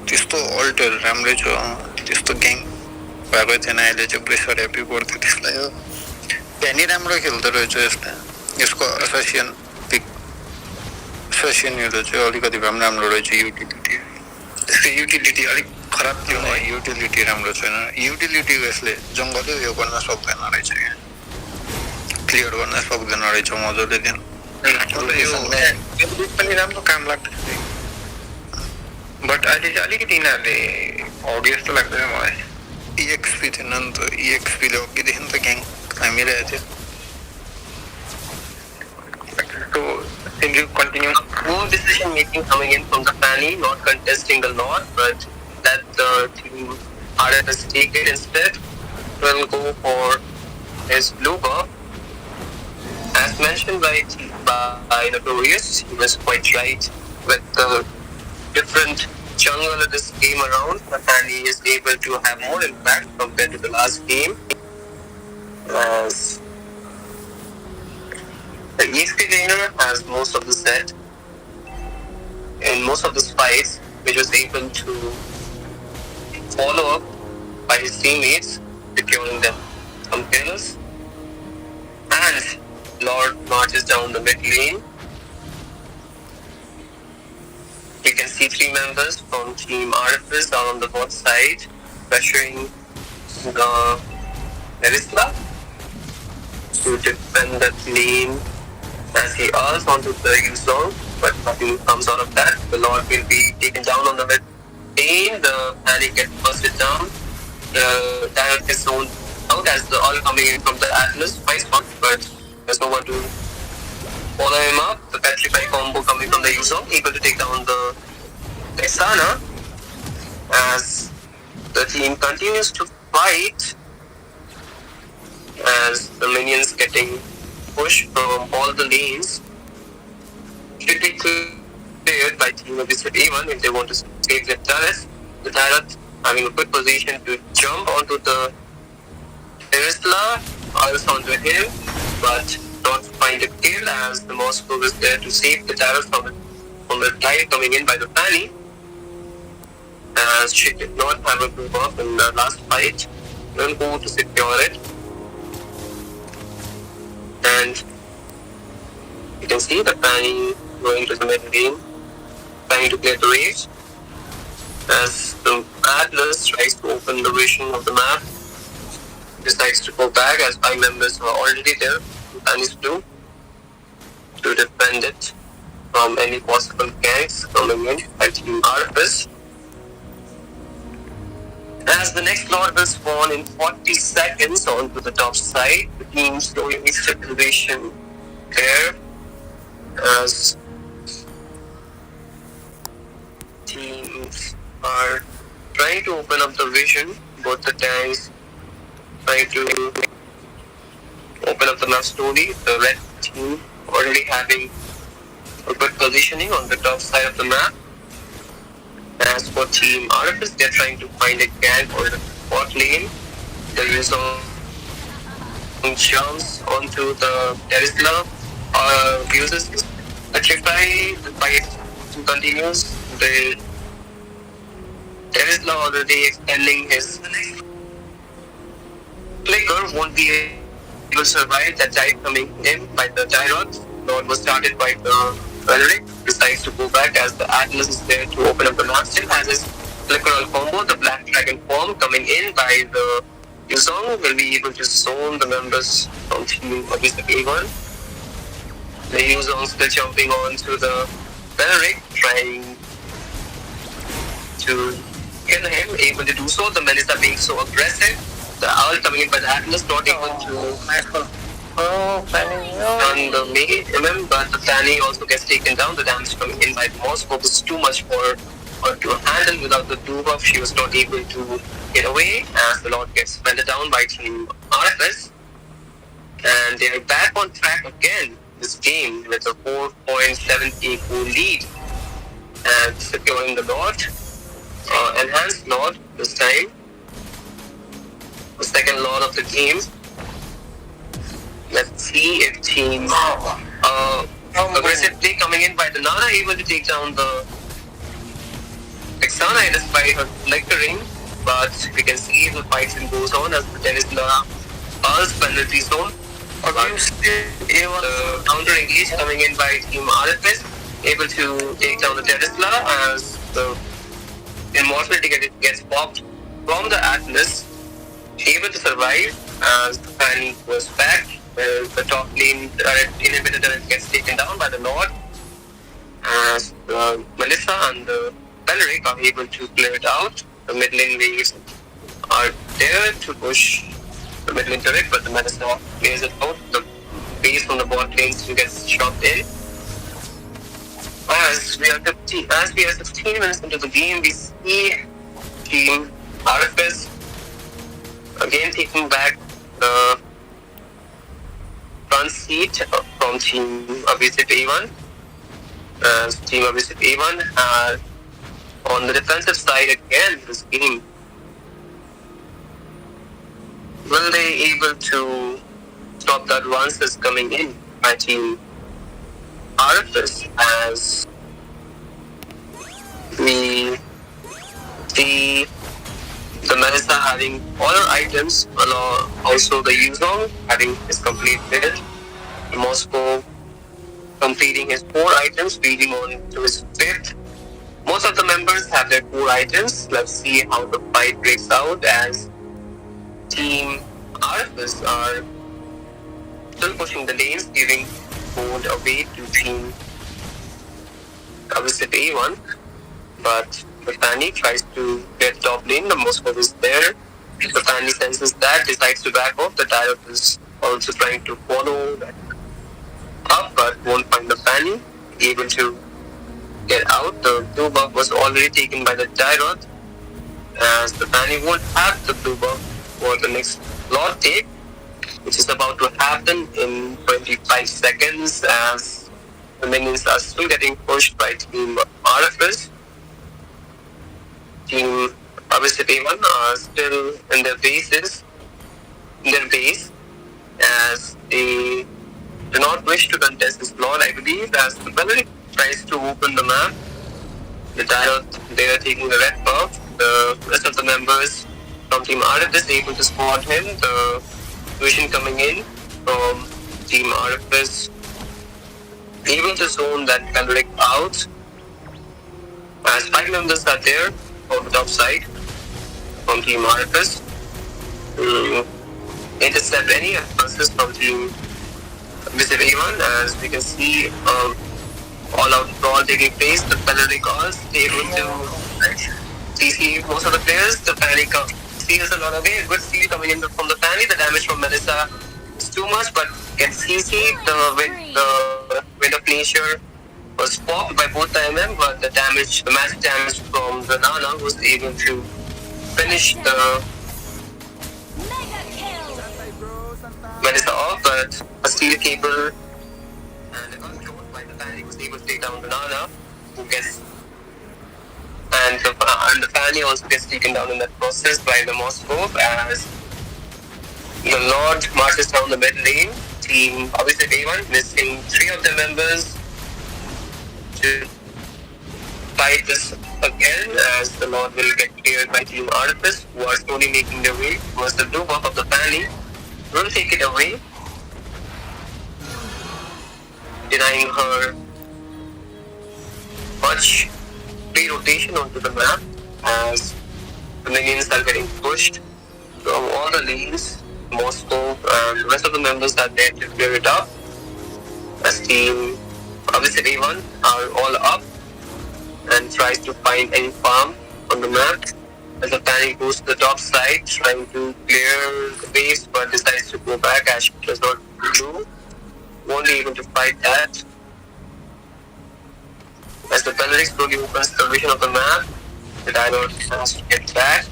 त्यस्तो अल्टर राम्रै छ त्यस्तो ग्याङ भएको थिएन अहिले चाहिँ प्रेसर हेपी पर्थ्यो त्यसलाई हो त्यहाँ नि राम्रो खेल्दो रहेछ यसको एसोसिएसन पिक एसोसिएसनहरू चाहिँ अलिकति भए पनि राम्रो रहेछ युटिलिटी त्यसको युटिलिटी अलिक खराब थियो नि युटिलिटी राम्रो छैन युटिलिटी यसले जङ्गलै यो गर्न सक्दैन रहेछ क्लियर गर्न सक्दैन रहेछ मजाले दिन पनि राम्रो काम लाग्छ बट अहिले चाहिँ अलिकति यिनीहरूले हबी जस्तो लाग्दैन मलाई EXP थिएन नि त EXPले अघिदेखि त ग्याङ हामीरहेको थियो So, can you continue? More decision making coming in from the Fanny, not contesting the Lord, but let the team RFs take it instead. Will go for his blue buff. As mentioned by Notorious, he was quite right with the different jungle of this game around. The Fanny is able to have more impact compared to the last game. As the EXP trainer has most of the set in most of these fights, which was able to follow up by his teammates, securing them some kills. And Lord marches down the mid lane. You can see 3 members from Team Rfs are on the bot side, pressuring the Merisla to defend that lane. As he ults onto the Yuzong, but nothing comes out of that. The Lord will be taken down on the mid lane. The Fanny gets busted down. The Daniel gets thrown out as the ult coming in from the Atlas. Nice spot, but there's no one to follow him up. The Petrify combo coming from the Yuzong, able to take down the Texana. As the team continues to fight, as the minions getting push from all the lanes should be cleared by Team Abusive A1 if they want to save their turret. The turret having a good position to jump onto the Terisla, also onto him, but not find a kill as the Moscow is there to save the turret from the dive coming in by the Fanny. As she did not have a blue buff in the last fight, will go to secure it. And you can see the Fanny going to the mid lane, trying to clear the rage. As the Atlas tries to open the vision of the map, decides to go back as 5 members were already there, Fanny's blue, to defend it from any possible ganks coming in by Team Rfs. As the next Lord will spawn in 40 seconds onto the top side, the team slowly stabilization there as teams are trying to open up the vision, both the tanks trying to open up the map slowly, the red team already having a good positioning on the top side of the map. As for Team Rfs, they're trying to find a gank or the bot lane. The Yuzong jumps onto the Terisla, uses his Petrify, the fight continues. The Terisla already extending his flicker, won't be able to survive that dive coming in by the Tyrant. Lord was started by the Valeric, decides to go back as the Atlas is there to open up the map. Still has his flickeral combo, the Black Dragon form coming in by the Yuzong will be able to zone the members from Team Abusive A1. The Yuzong still jumping onto the Valeric, trying to kill him, able to do so. The Melissa being so aggressive. The Owl coming in by the Atlas, not able to on the main MM, but the Fanny also gets taken down. The damage coming in by the Moscow was too much for her to handle. Without the blue buff, she was not able to get away as the Lord gets fended down by Team Rfs. And they are back on track again this game with a 4.74 lead and securing the Lord. Enhanced Lord this time. The second Lord of the game. Let's see if Team aggressive play coming in by the Nana able to take down the Texana despite her flickering, but we can see the fighting goes on as the Terisla Pulse penalty zone. The counter engage coming in by Team Rfs, able to take down the Terisla as the immortality gets popped from the Atlas, able to survive as the Fanny was back. The top lane inhibitor turret gets taken down by the Lord, as Melissa and the Belric are able to clear it out. The mid lane waves are there to push the mid lane turret, but the Melissa clears it out. The base from the bot lane still gets shot in. As we are 16 minutes into the game, we see Team Rfs again taking back the front seat from Team Abusive A1. As Team Abusive A1 are on the defensive side again this game. Will they able to stop the advances coming in by Team Rfs, as we see the Melissa having all her items, also the Yuzong having his complete build, Moscow completing his 4 items, leading on to his 5th. Most of the members have their 4 items. Let's see how the fight breaks out, as Team Rfs are still pushing the lanes, giving gold away to Team Abusive A1, but the Fanny tries to get top lane. The Moscow is there. The Fanny senses that, decides to back off. The Tyrant is also trying to follow that up, but won't find the Fanny. Able to get out. The blue buff was already taken by the Tyrant, as the Fanny won't have the blue buff for the next Lord take, which is about to happen in 25 seconds, as the minions are still getting pushed by Team Rfs. Team Abusive A1 are still in their base, as they do not wish to contest this Lord, I believe, as the Belric tries to open the map. The Tyrant, they are taking the red buff. The rest of the members from Team Rfs able to spot him. The vision coming in from Team Rfs, able to zone that Belric out, as 5 members are there on the top side from Team Rfs to intercept any advances from Team Abusive A1. As we can see, all-out brawl taking place. The Belric is able to CC most of the players. The Fanny steals a lot away. A good steal coming in from the Fanny. The damage from Melissa is too much, but gets CC. The Wind of Nature was popped by both the MM, but the massive damage from the Nana was able to finish the Melissa off, but a steel cable and the control by the Fanny was able to take down the Nana, who gets, and the Fanny also gets taken down in that process by the Moscow, as the Lord marches down the mid lane. Team Abusive A1 missing 3 of their members to fight this again, as the Lord will get cleared by Team Rfs, who are slowly making their way towards the blue buff of the Fanny. Will take it away, denying her much free rotation onto the map, as the minions are getting pushed from all the lanes. Moscow and the rest of the members are there to clear it up, as Team Abusive A1 are all up and tries to find any farm on the map, as the Fanny goes to the top side trying to clear the base, but decides to go back as she does not do. Won't be able to fight that, as the Belric slowly opens the vision of the map. The Dino has to get back.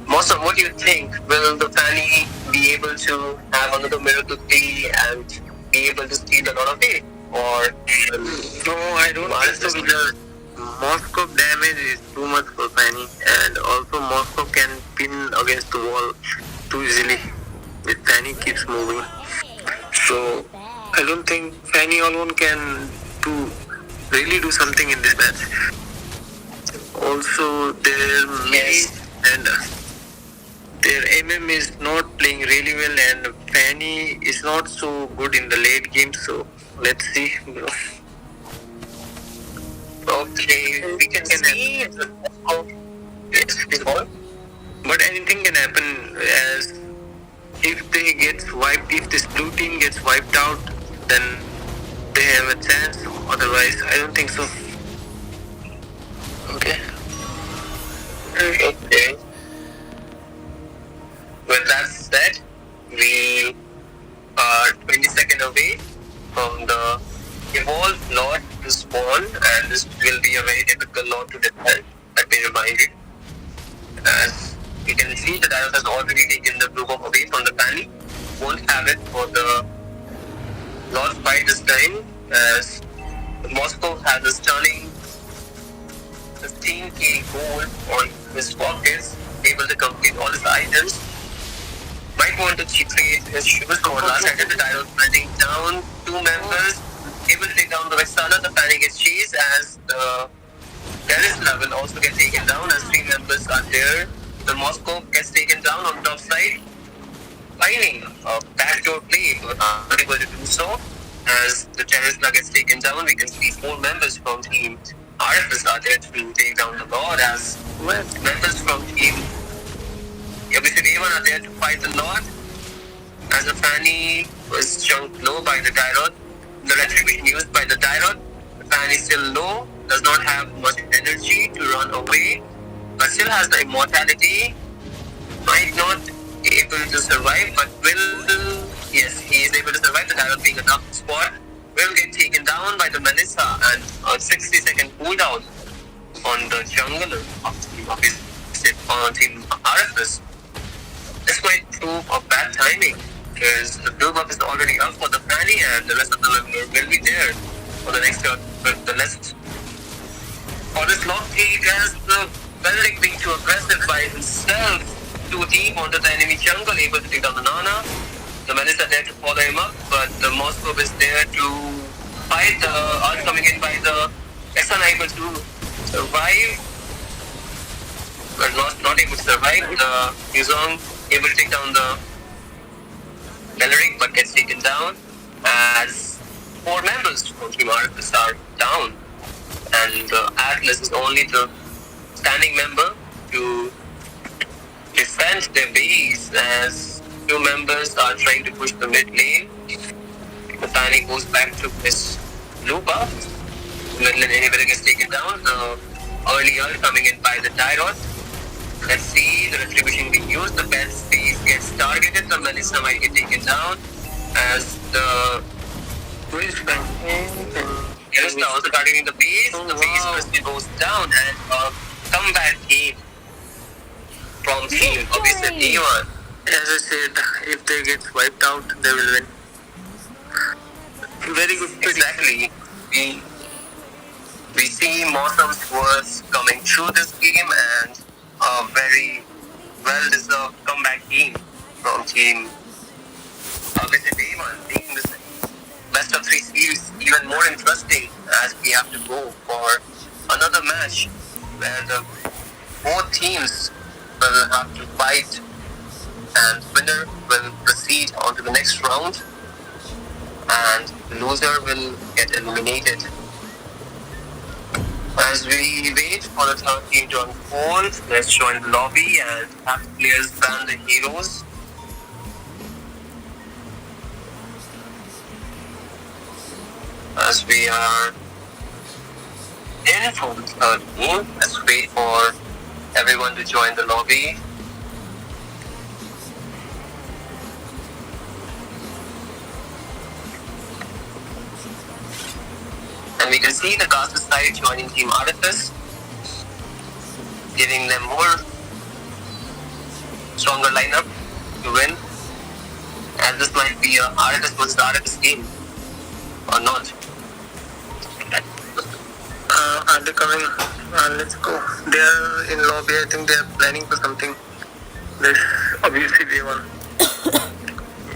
Mosam, what do you think? Will the Fanny be able to have another miracle play and be able to steal a lot of it? Or no, I don't think so, because Moscow damage is too much for Fanny, and also Moscow can pin against the wall too easily if Fanny keeps moving. So I don't think Fanny alone can really do something in this match. Also, their mid and their MM is not playing really well, and Fanny is not so good in the late game. So let's see. Okay, we can see the but anything can happen as if they get wiped, if this blue team gets wiped out, then they have a chance. Otherwise, I don't think so. Okay. Okay. With that said, we are 20 seconds away from the evolved Lord to spawn, and this will be a very difficult Lord to defend, let me remind you. As you can see, the Darius has already taken the blue buff away from the Fanny. Won't have it for the Lord fight this time, as Moscow has a stunning 15k gold on his pockets, able to complete all his items. Might want to trade his shoes for last item. The Darius running down 2 members, able to take down the Vexana. The Fanny gets chased as the Terrace level also gets taken down as 3 members are there. The Moscow gets taken down on top side, finding a backdoor play, but unable to do so. As the Terrace gets taken down, we can see 4 members from team Rfs are there to take down the Lord, as members from team Abusive A1 are there to fight the Lord. As the Fanny was chunked low by the Tyrod, the retribution used by the Tyrod, the Fanny is still low, does not have much energy to run away, but still has the immortality, might not be able to survive, but will, yes, he is able to survive. The Tyrod being a tough spot, will get taken down by the Melissa, and a 60-second cooldown on the jungler of team Rfs. This might prove a bad timing, because the blue buff is already up for the Fanny, and the rest of the leveler will be there for the next turn. But the next for this lock take, as the Benedict being too aggressive by himself, too deep onto the enemy jungle, able to take down the Nana. The Melissa there to follow him up, but the Moscow is there to fight the ult coming in by the Exxon, able to survive, but not able to survive. The Yuzong able to take down the Benedict, but gets taken down as 4 members from Team Rfs are down, and Atlas is only the standing member to defend their base, as 2 members are trying to push the mid lane. The Fanny goes back to his blue buff. The mid lane inhibitor gets taken down. The early ult coming in by the Tyrod. Let's see the retribution being used. The best space gets targeted. The Melissa might get taken down as the Melissa also targeting the base. The base firstly goes down, and comeback game from team Abusive A1. As I said, if they get wiped out, they will win. Very good prediction. Exactly. We see Mosum's words coming through this game, and a very well-deserved comeback game from team Abusive A1, making this best of 3 series even more interesting, as we have to go for another match where the both teams will have to fight, and winner will proceed on to the next round, and loser will get eliminated. As we wait for the third team to unfold, let's join the lobby and have players ban the heroes. As we are in for the third team, let's wait for everyone to join the lobby. And we can see the caster side joining Team Rfs, giving them more stronger lineup to win. And this might be a Rfs versus Rfs game, or not. Are they coming? Let's go. They are in lobby. I think they are planning for something. This Abusive A1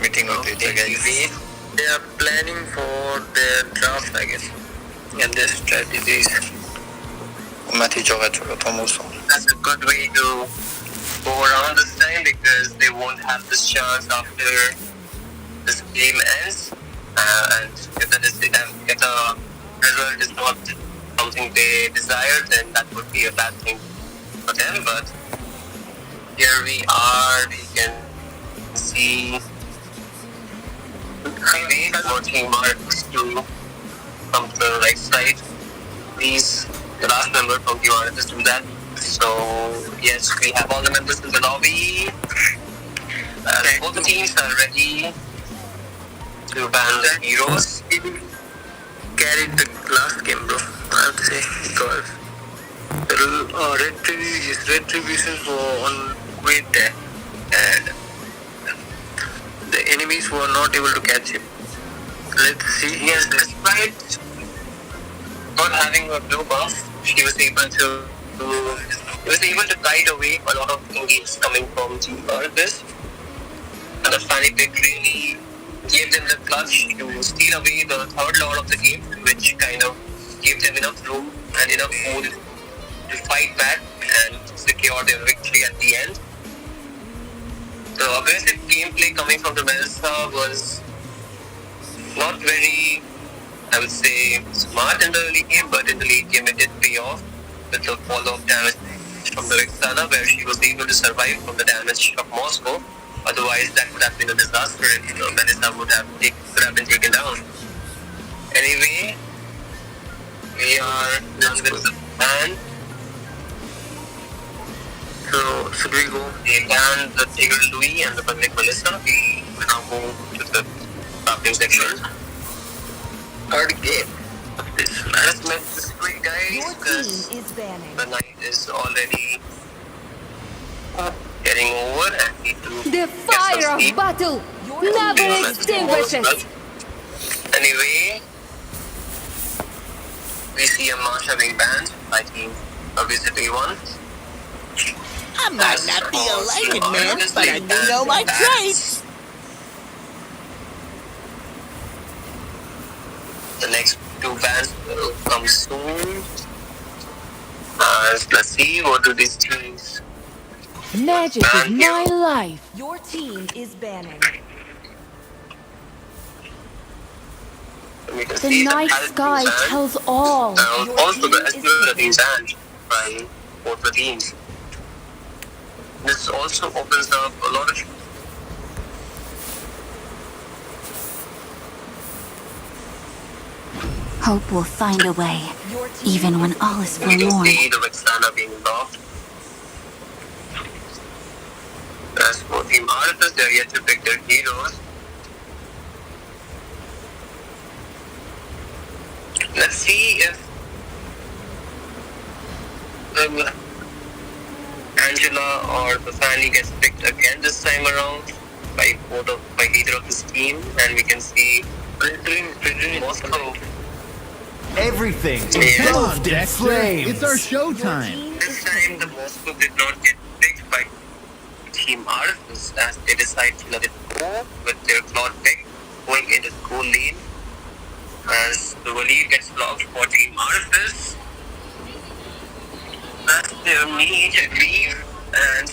meeting with each other. They are planning for their draft, I guess, and their strategies. That's a good way to go around this time, because they won't have this chance after this game ends. And if the result is not something they desire, then that would be a bad thing for them. But here we are, we can see maybe for team marks to come to the right side. Please, the last member from team marks do that. So yes, we have all the members in the lobby. Both the teams are ready to ban the heroes. Carried the last game, bro. I have to say, because his retributions were on great there, and the enemies were not able to catch him. Let's see. Yes, despite not having a blue buff, he was able to guide away a lot of engages coming from Team Rfs. And the Fanny pick really gave them the clutch to steal away the third lord of the game, which kind of gave them enough room and enough mood to fight back and secure their victory at the end. The aggressive gameplay coming from the Melissa was not very, I would say, smart in the early game, but in the late game it did pay off with the follow-up damage from the Vexana, where she was able to survive from the damage of Moscow. Otherwise, that would have been a disaster if Melissa could have been taken down. Anyway, we are done with the ban. So, should we go? They banned the Tigger Louis and the Public Melissa. We will now move to the crafting section. Third game. Let's make this quick, guys, Your because team is banning. the night is already getting over and need to The get some fire of sleep. battle Your never team extinguishes. Anyway, we see a Masha being banned by Team Rfs A1. I might not be a lighted man, but I do know my traits. The next two bans will come soon. Let's see, what do these teams? Magic is my life. Your team is banning. We can The see night Paladin sky banned. tells all. Also, the Esmeralda being banned by both the teams. This also opens up a lot of. Hope will find a way, Your team even when all is We can forlorn. see the Vexana being blocked. As for Team Rfs, they are yet to pick their heroes. Let's see if Angela or the Fanny gets picked again this time around by either of this team, and we can see Moscow. Everything Yeah. engulfed in flames. It's our Your showtime. team This is time the Moscow did not get picked by Team Rfs, as they decide to let it go with their Claude pick going into the goal lane, as the lead gets blocked for Team Rfs. That's their mage, I believe, and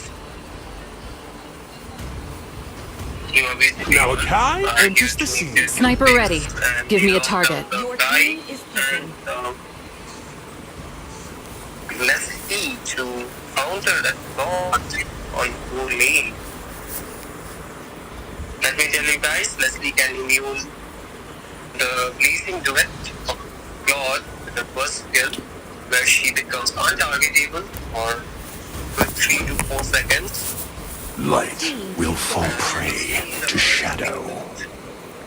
Team Obesity. Malachi enters the scene. Sniper ready. Give me a target. Your team is picking. Let's see to counter that thought on goal lane. Let me tell you guys, Leslie can use the blazing duet of Claude with the first skill, where she becomes untargetable for 3 to 4 seconds. Light will fall prey to shadow.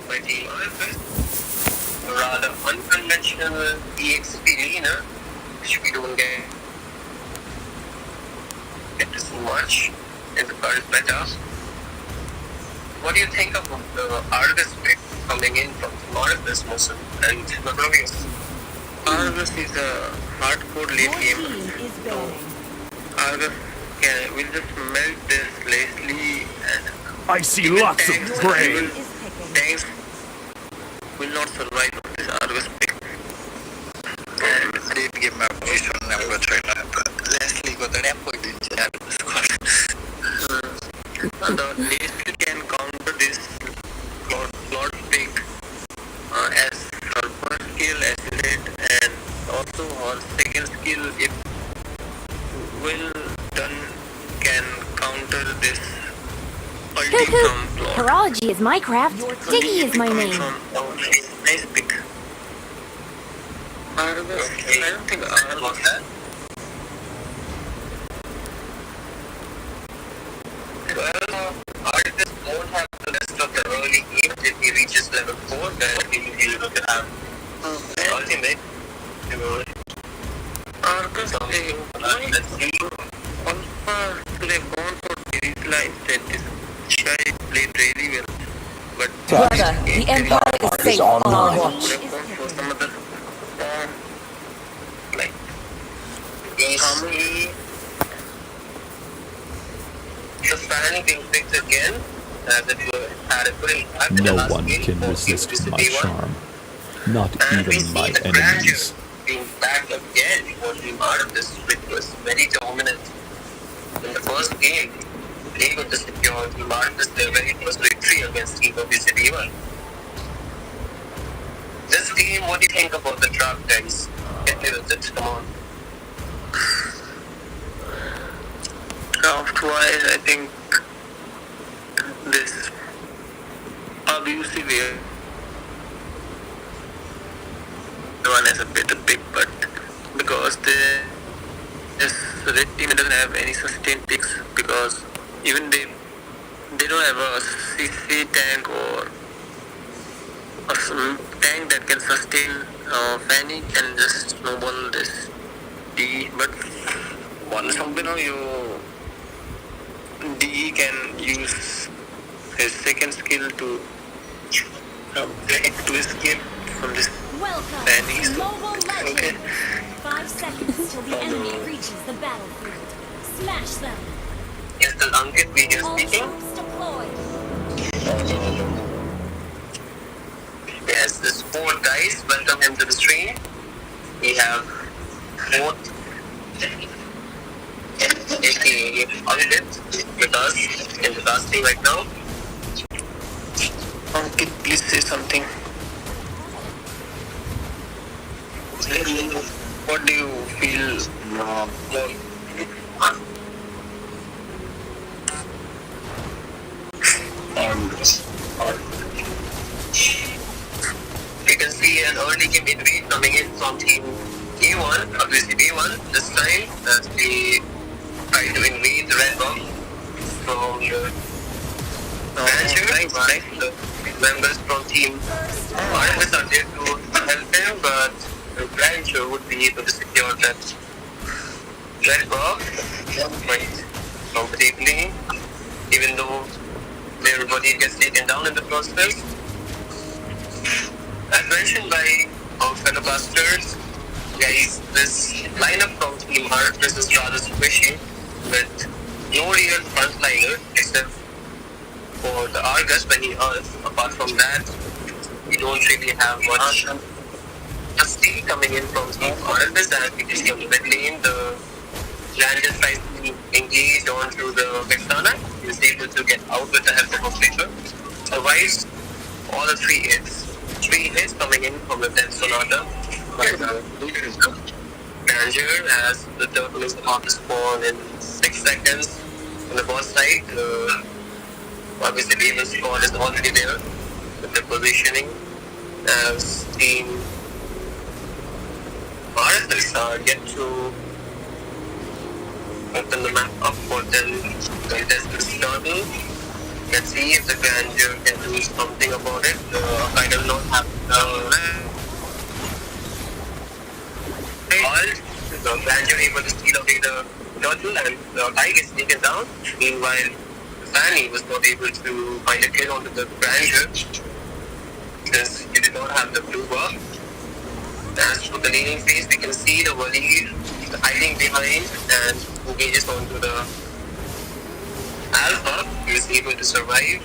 By Team Rfs, a rather unconventional EXP laner, which we don't get to see much in the current meta. What do you think of the Argus pick coming in from Team Rfs, Mosin and Magrovius? Argus is a hardcore late Your game. team is banning. Argus will just melt this Leslie, and I see lots of Your prey. team is picking. tanks will not survive on this Argus pick. And late game में position number 6 Leslie को तो dam कोई दिन चार squad. The Leslie can counter this Lord pick as her first skill accelerate, and also her second skill, if well done, can counter this ulti from plot. Horology is my craft. Diggy is my name. Nice pick. I don't think I want that. Well, artists won't have the rest of the early game till he reaches level 4, then he will be able to have ultimate. Arcus, let's see. Alpha could have gone for these lines that this Shai played really well. But Brother, the Empire is safe on our watch. could have gone for some other like harmony. The fan being picked again, as it had a good impact in the No last one game can for resist BO3 my A1. charm. Not And we even see my the grandeur enemies. being back again for Team Arcus, which was very dominant in the first game. Able to secure Team Arcus their very first victory against Team BO3 A1. This game, what do you think about the draft guys? Get me with it, come on. Draft-wise, I think this abusive A1 is a better pick, but because this red team doesn't have any sustained picks, because even they don't have a CC tank or a tank that can sustain Fanny can just snowball this D, but one something you D can use his second skill to escape from this Welcome Fanny. to Mobile Legends. Okay. 5 seconds till the enemy reaches the battlefield. Smash them. Is the Ankit video All speaking? troops deployed. Yes, there's 4 guys. Welcome him to the stream. We have 4 aka Ankit with us in the casting right now. Ankit, please say something. What do you feel more? You can see an early game invade coming in from team A1, obviously A1 this time, as we try to invade the red box from the the members from team Rfs are there to help him, but the Rancher would be able to secure that red box quite comfortably, even though everybody gets taken down in the process. As mentioned by our fellow casters, guys, this lineup from Team Rfs is rather squishy, with no real frontliner except for the Argus when he earns. Apart from that, we don't really have much. A steal coming in from Team Rfs, and we can see on the mid lane, the Ranger tries to engage onto the Vexana. He was able to get out with the help of a flicker. Survives all the 3 hits. 3 hits coming in from the Death Sonata. Ranger, as the turtle is about to spawn in 6 seconds on the boss side. Obviously, the evil squad is already there with the positioning as Team Rfs are yet to open the map up for them to contest this turtle. Let's see if the Grandeur can do something about it. I do not have the Grandeur able to steal away the turtle, and the guy gets taken down. Meanwhile, Fanny was not able to find a kill onto the Grandeur since he did not have the blue buff. As for the laning phase, we can see the Wali hiding behind and engages onto the Alpha. He was able to survive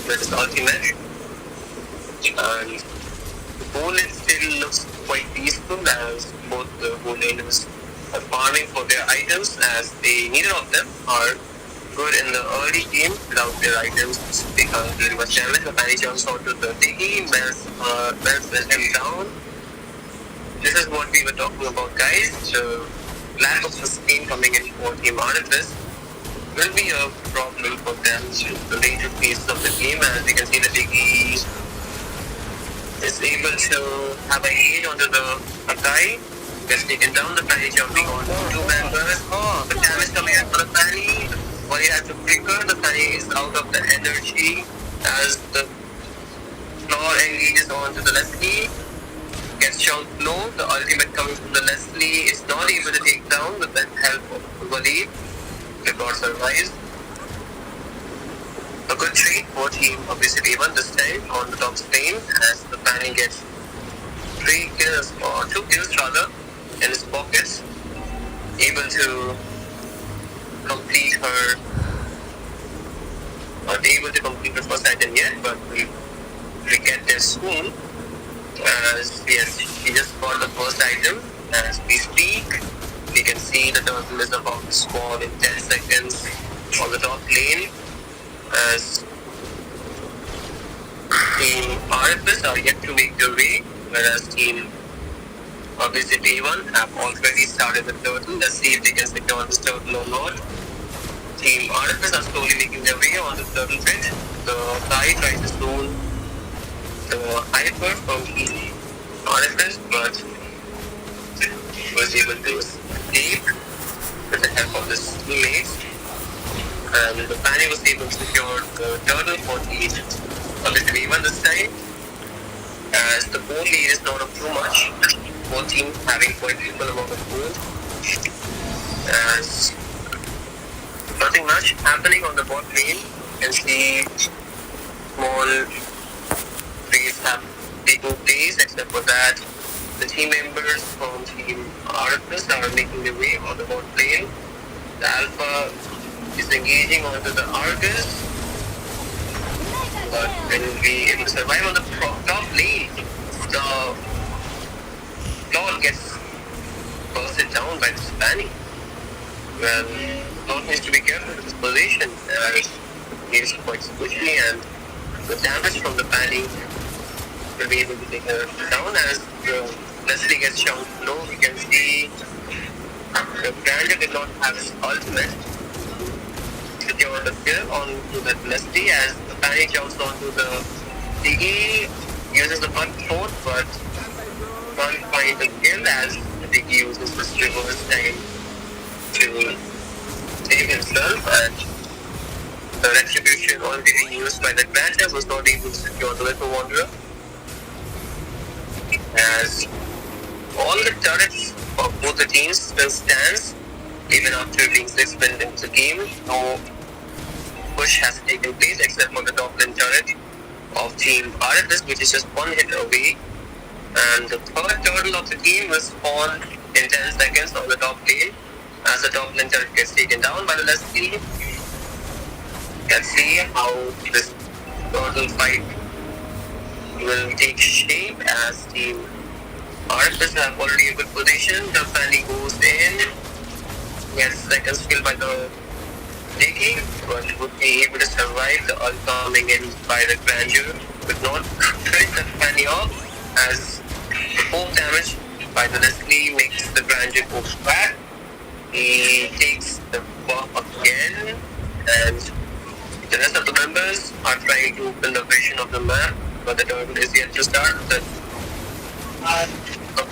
with his ultimate. And the Bolin still looks quite peaceful, as both the Boliners are farming for their items, as neither of them are good in the early game. Without their items, they can't do much damage. The Fanny jumps onto the Diggy, melts him down. this is what we were talking about, guys. So, lack of sustain coming in for Team Rfs will be a problem for them in the later phases of the game. As you can see, the Diggy is able to have a hit onto the Akai. Gets taken down, the Fanny jumping on two members. The damage coming in for the Fanny. While he has to flicker, the Fanny is out of the energy as the floor engages onto the Leslie. Gets shown low, the ultimate coming from the Leslie is not able to take down with the help of Waleed. The god survives. A good trade for Team Abusive A1 this time on the top lane as the Fanny gets 3 kills, or 2 kills rather, in his pockets. Able to complete her, not able to complete the first item yet, but we get there soon. As yes, she just got the first item. As we speak, we can see the turtle is about to spawn in 10 seconds on the top lane. As Team Rfs are yet to make their way, whereas Team Abusive A1 have already started the turtle. Let's see if they can secure this turtle or not. Team Rfs are slowly making their way on the turtle pit. The guy tries to stone the hyper from Team Rfs, but was able to escape with the help of his teammates. And the Fanny was able to secure the turtle for Team Abusive A1 this time. As the goal lead is not up too much, both teams having quite equal amount of gold. As nothing much happening on the bot lane. You can see small trees have taken place, except for that the team members from Team Rfs are making their way on the bot lane. The Alpha is engaging onto the Argus, but will be able to survive on the top lane. The Lord gets bursted down by this Fanny. Well, Lord needs to be careful with his position as he is quite squishy, and the damage from the Fanny will be able to take her down. As the Leslie gets shown low, we can see the Grandeur did not have his ultimate to secure the kill onto that Leslie, as the Fanny jumps onto the Diggy, uses the front foot, but can't find the kill as the Diggy uses this reverse time to save himself, and the retribution already being used by the Grandeur was not able to secure the Little Wanderer. As all the turrets of both the teams still stands even after being 6 minutes into the game. No push has taken place except for the top lane turret of Team Rfs, which is just 1 hit away. And the third turtle of the team will spawn in 10 seconds on the top lane as the top lane turret gets taken down by the Leslie. You can see how this turtle fight will take shape as Team Rfs have already a good position. The Fanny goes in, gets second skill by the Diggy, but would be able to survive the ult coming in by the Grandeur. Could not finish the Fanny off as the 4th damage by the Leslie makes the Grandeur go back. He takes the buff again, and the rest of the members are trying to open the vision of the map, but the turtle is yet to start. The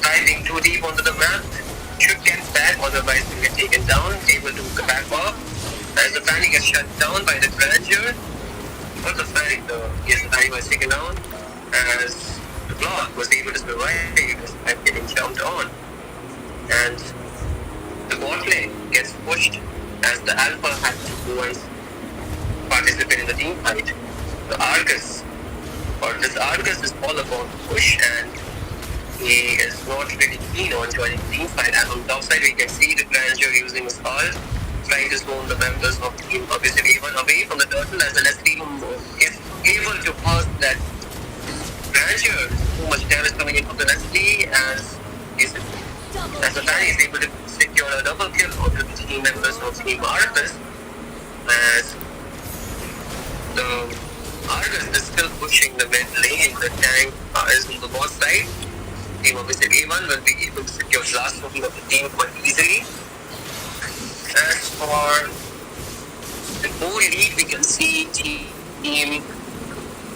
diving too deep onto the map should get back, otherwise will get taken down, able to back off. As the Fanny gets shut down by the Grandeur, not the Fanny, the Fanny was taken down, as the block was able to survive despite getting jumped on. And the bot lane gets pushed as the Alpha had to go and participate in the team fight. The Argus, or this Argus is all about push, and he is not really keen on joining the team fight. And on the top side we can see the Grandeur using his ult, trying to zone the members of Team Abusive A1 away from the turtle, as the Leslie is able to pass that Grandeur. Too much damage coming in from the Leslie as the Fanny is able to secure a double kill onto the team members of Team Rfs, as the Argus is still pushing the mid lane. The tank is on the bot side, team Abusive A1 will be able to secure the last total of the team quite easily. As for the goal lead, we can see team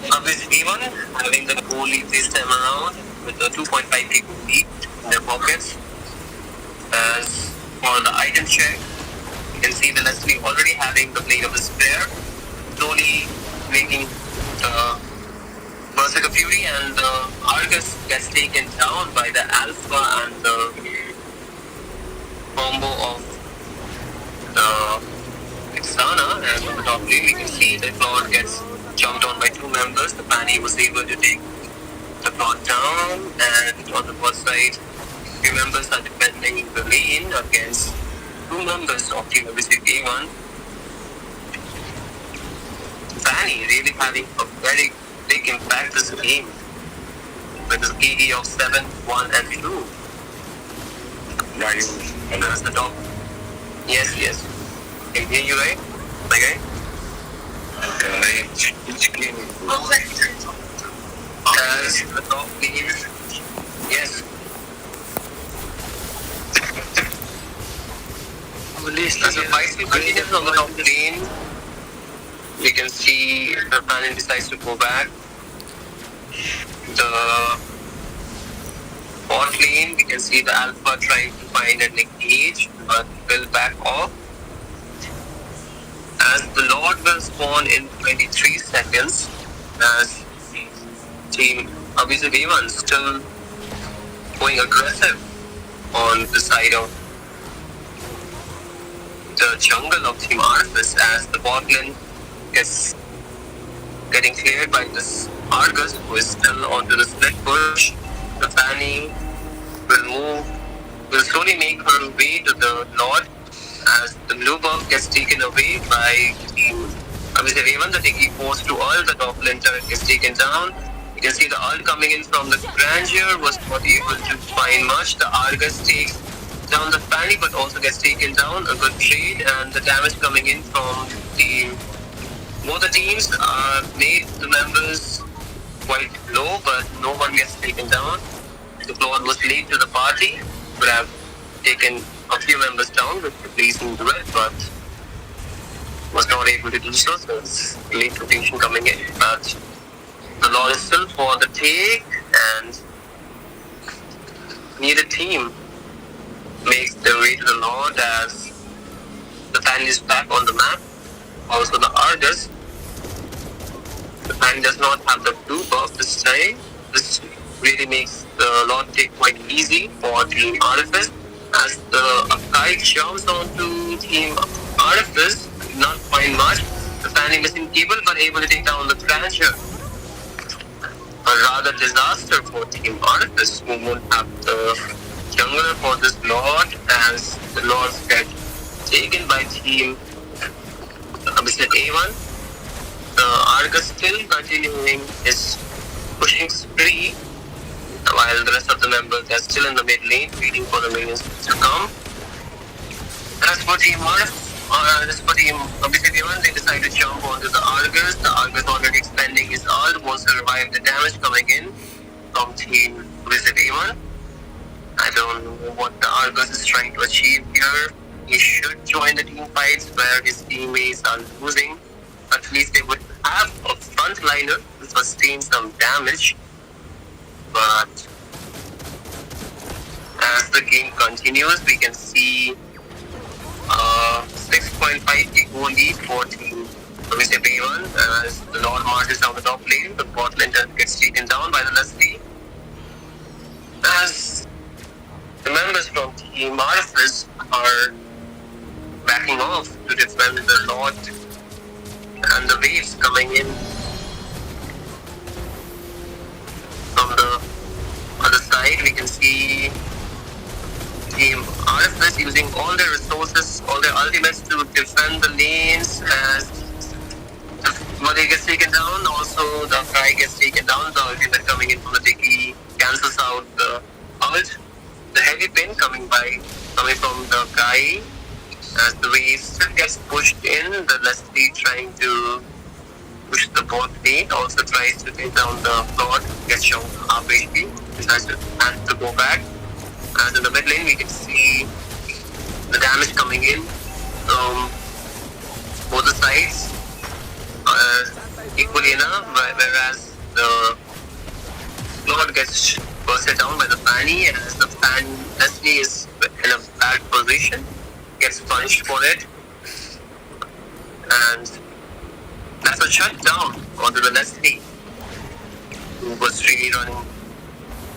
Abusive A1 having the goal lead this time around with a 2.5 people lead in their pockets. As for the item check, you can see the Leslie already having the Blade of Despair, slowly making the Berserker Fury, and the Argus gets taken down by the Alpha and the combo of the Xana. And on the top lane, we can see the Claude gets jumped on by two members. The Fanny was able to take the Claude down, and on the bot side, few members are defending the lane against two members of Team Abusive A1. Fanny really having a very big impact this game with a KD of 7, 1 and 2. And that's the top. Yes. Can hear you, right? Okay. As the top lane. Yes. As the fight still continues on the top lane, we can see the Fanny decides to go back. The bot lane, we can see the Alpha trying to find an engage, but will back off. As the Lord will spawn in 23 seconds, as Team Abusive A1 still going aggressive on the side of the jungle of Team Rfs, as the bot lane gets getting cleared by this Argus, who is still onto the split push. The Fanny will slowly make her way to the Lord, as the blue buff gets taken away by Team Abusive A1. The Diggy force to ult, the top lane turret gets taken down. You can see the ult coming in from the Grandeur was not able to find much. The Argus takes down the Fanny, but also gets taken down. A good trade, and the damage coming in from both the teams made the members quite low, but no one gets taken down. The Claude was late to the party, could have taken a few members down with the pleasing duet, but was not able to do so, so it's late rotation coming in. But the Lord is still for the take, and neither team makes their way to the Lord, as the Fanny is back on the map. Also the Argus. The Fanny does not have the blue buff this time. This really makes the Lord take quite easy for Team Rfs, as the Akai jumps onto Team Rfs, did not find much. The Fanny missing cable, but able to take down the Grandeur. A rather disaster for Team Rfs, who won't have the jungler for this Lord, as the Lords get taken by Team Abusive A1. The Argus still continuing his pushing spree, while the rest of the members are still in the mid lane waiting for the minions to come. As for Team Abusive A1, they decide to jump onto the Argus. The Argus already expanding his ult, wants to revive the damage coming in from Team Abusive A1. I don't know what the Argus is trying to achieve here. He should join the team fights where his teammates are losing. At least they would have a frontliner to sustain some damage. But as the game continues, we can see 6.5k goal lead for Team Abusive A1, as the Lord marches down the top lane. The bot lane gets taken down by the Leslie. As the members from Team Rfs are backing off to defend the Lord, and the waves coming in from the other side, we can see Team Rfs using all their resources, all their ultimates to defend the lanes, as Mother gets taken down, also the Kai gets taken down. The ultimate coming in from the Dicky cancels out the ult. The heavy pin coming from the Kai, as the wave still gets pushed in. The Leslie trying to push the bot lane, also tries to take down the Claude, gets shown half HP. decides to go back. And in the mid lane, we can see the damage coming in from both the sides equally enough, whereas the Lord gets bursted down by the Fanny, and as the Leslie is in a bad position, gets punished for it, and that's a shutdown onto the Leslie, who was really running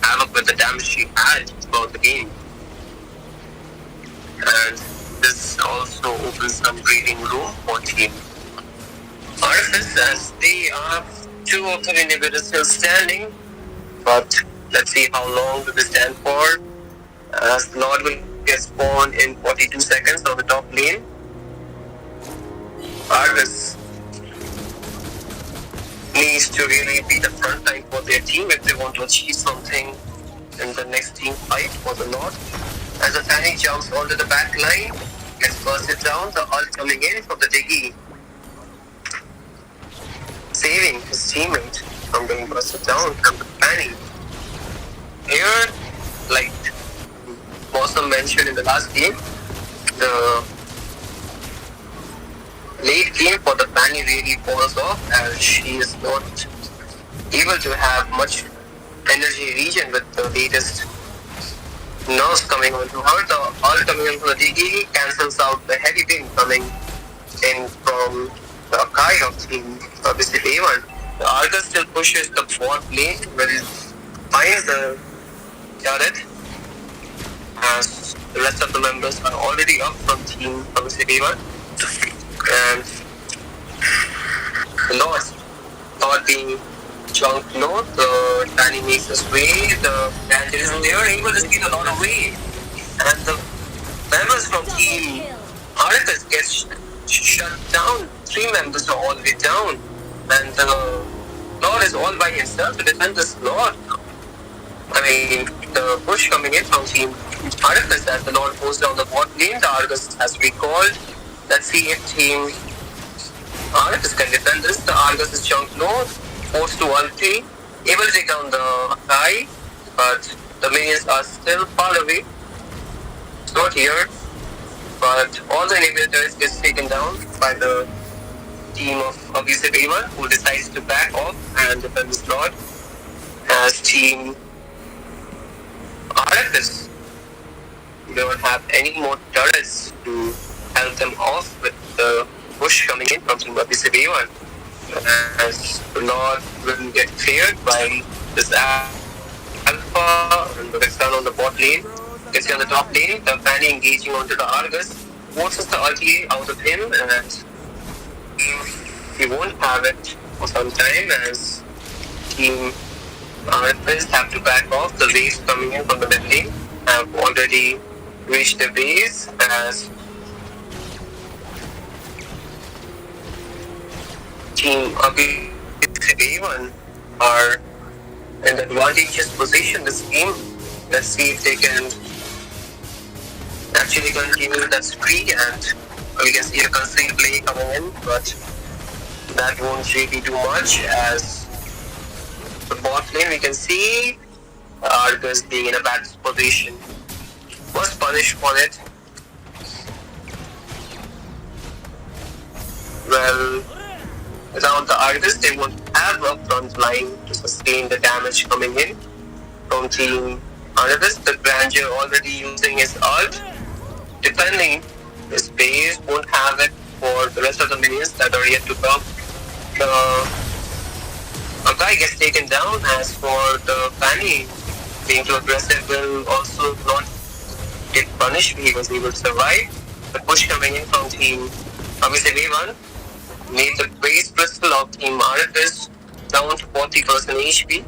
havoc with the damage she had throughout the game. And this also opens some breathing room for Team Rfs, as they are 2 of the inhibitors still standing, but let's see how long do they stand for, as Lord will get spawned in 42 seconds on the top lane. Rfs needs to really be the front line for their team if they want to achieve something in the next team fight for the Lord. As the Fanny jumps onto the back line, gets bursted down, the ult coming in from the Diggy, saving his teammate from being bursted down from the Fanny. Here, like Bossum mentioned in the last game, the late game for the Fanny really falls off, as she is not able to have much energy regen with the latest nerfs coming onto her. The ult coming in from the DD cancels out the heavy ping coming in from the Akai of Team Abusive A1. The Argus still pushes the bot lane, where it finds the turret, as the rest of the members are already up from Team Abusive A1. And the Lord being chunked low, the Fanny makes his way, the bandit, they are able to steal a lot away, and the members from Team Rfs get shut down. 3 members are all the way down, and the Lord is all by himself to defend this Lord. I mean, the push coming in from Team Rfs as the Lord goes down the bot lane, the Argus has recalled. Let's see if Team Rfs can defend this. The Argus is chunked low, forced to ulti, able to take down the Akai, but the minions are still far away. It's not here, but all the inhibitors gets taken down by the team of Abusive A1, who decides to back off and defend this Lord, as Team Rfs don't have any more turrets to help them off with the push coming in from Team Abusive A1, as the Lord will get cleared by this Alpha and the Vexan on the bot lane. Gets on the top lane, the Fanny engaging onto the Argus, forces the ulti out of him, and he won't have it for some time, as Team Rfs have to back off. The waves coming in from the mid lane have already reached the base, as Team Abusive A1 are in the advantageous position this game. Let's see if they can actually continue that streak, and we can see a concealed play coming in, but that won't really do much, as the bot lane we can see Argus being in a bad position. Was punished for it. Well, without the Argus, they won't have a front line to sustain the damage coming in from Team Rfs. The Grandeur already using his ult, defending his base, won't have it for the rest of the minions that are yet to come. A guy gets taken down. As for the Fanny, being too aggressive will also not get punished. He was able to survive. The push coming in from Team Abusive A1 made the base crystal of Team Rfs down to 40% HP,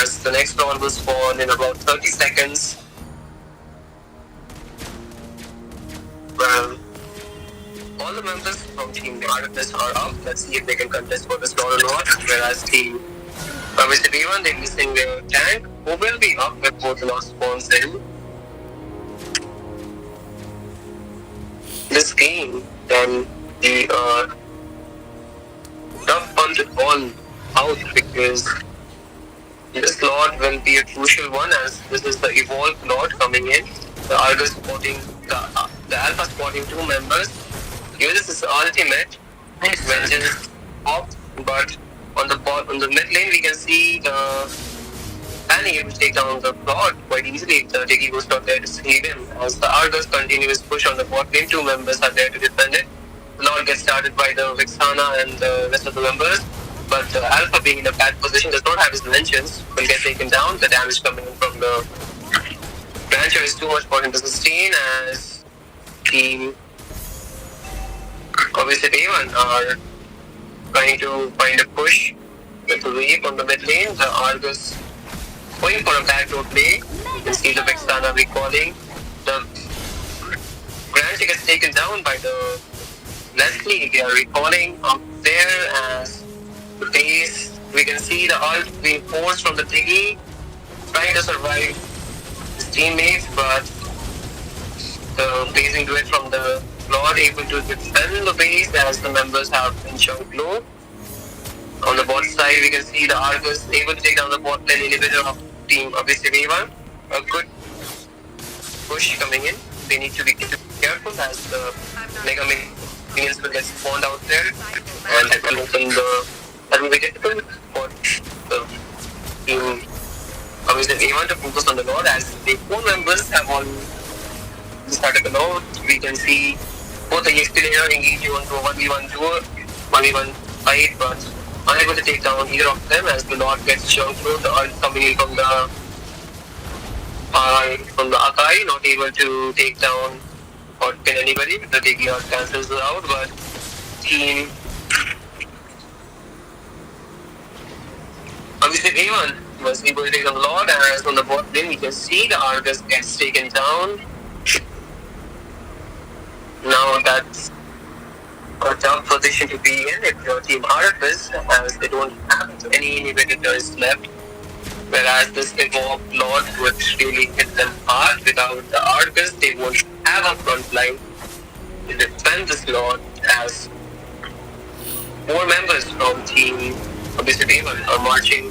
as the next round will spawn in about 30 seconds. Well, all the members from Team Rfs are up. Let's see if they can contest for this round or not. Whereas Team Abusive A1, they're missing their tank, who will be up with both the last spawns in. This game can be tough one to call out, because This Lord will be a crucial one as this is the evolved Lord coming in. The Argus spotting the Alpha spotting 2 members. Uses his ultimate vengeance off, but on the mid lane we can see Annie able to take down the Lord quite easily. The Diggy was not there to save him. As the Argus continues push on the bot lane, 2 members are there to defend it. The Lord gets started by the Vixana and the rest of the members. But Alpha being in a bad position does not have his mentions, will get taken down. The damage coming in from the Rancher is too much for him to sustain as team obviously A1 are trying to find a push with a wave on the mid lane. The Argus going for a back road play. You can see the Vixana recalling. The Rancher gets taken down by the Leslie. They are recalling up there as the base. We can see the ult being forced from the Diggy, trying to survive his teammates, but the blazing duet from the Lord able to defend the base as the members have been chunked low. On the bot side, we can see the Argus able to take down the bot lane inhibitor of team obviously A1. A good push coming in. They need to be careful as the Mega minions will get spawned out there, and that will open the. That will be difficult for the team obviously A1 to focus on the Lord as the 4 members have all started the Lord. We can see both the EXP layer engaging onto a 1v1 duo, 1v1 fight, but unable to take down either of them as the Lord gets shown through. The ult coming in from the Akai, not able to take down or pin anybody. The Diggy ult cancels it out, but team obviously A1 was able to take down the Lord, as on the bot lane we can see the Argus gets taken down. Now that's a tough position to be in if your team Rfs, as they don't have any inhibitors left, whereas this evolved Lord would really hit them hard. Without the Argus, they won't have a front line to defend this Lord, as 4 members from team obviously A1 are marching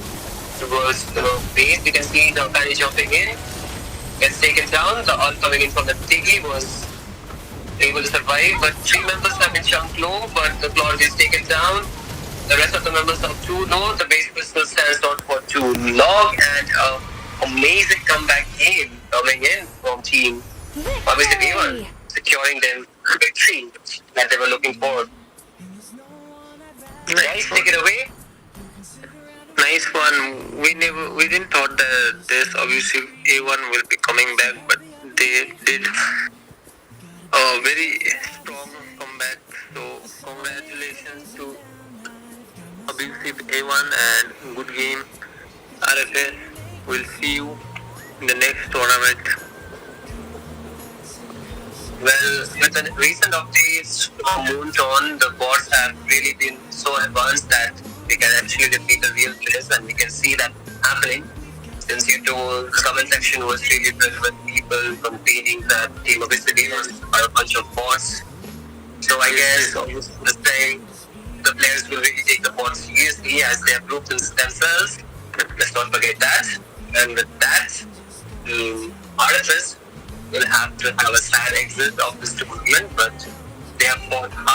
towards the base. We can see the Fanny jumping in, gets taken down. The ult coming in from the Diggy was able to survive, but 3 members have been chunked low, but the Lord is taken down. The rest of the members are too low. The base pistol stands out for 2 log, and an amazing comeback game coming in from team obviously A1, securing them victory that they were looking for. Guys, take it away. Nice one. We didn't thought that this obviously A1 will be coming back, but they did a very strong comeback. So congratulations to Abusive A1 and good game. Rfs, we'll see you in the next tournament. Well, with the recent updates from Moonton, the bots have really been so advanced that they can actually defeat the real players, and we can see that happening. Since you told the comment section was really filled with people complaining that Team Obviously are a bunch of bots. So I guess this time the players will really take the bots seriously as they have proved themselves. Let's not forget that. And with that, Rfs will have to have a sad exit of this tournament, but they have fought hard.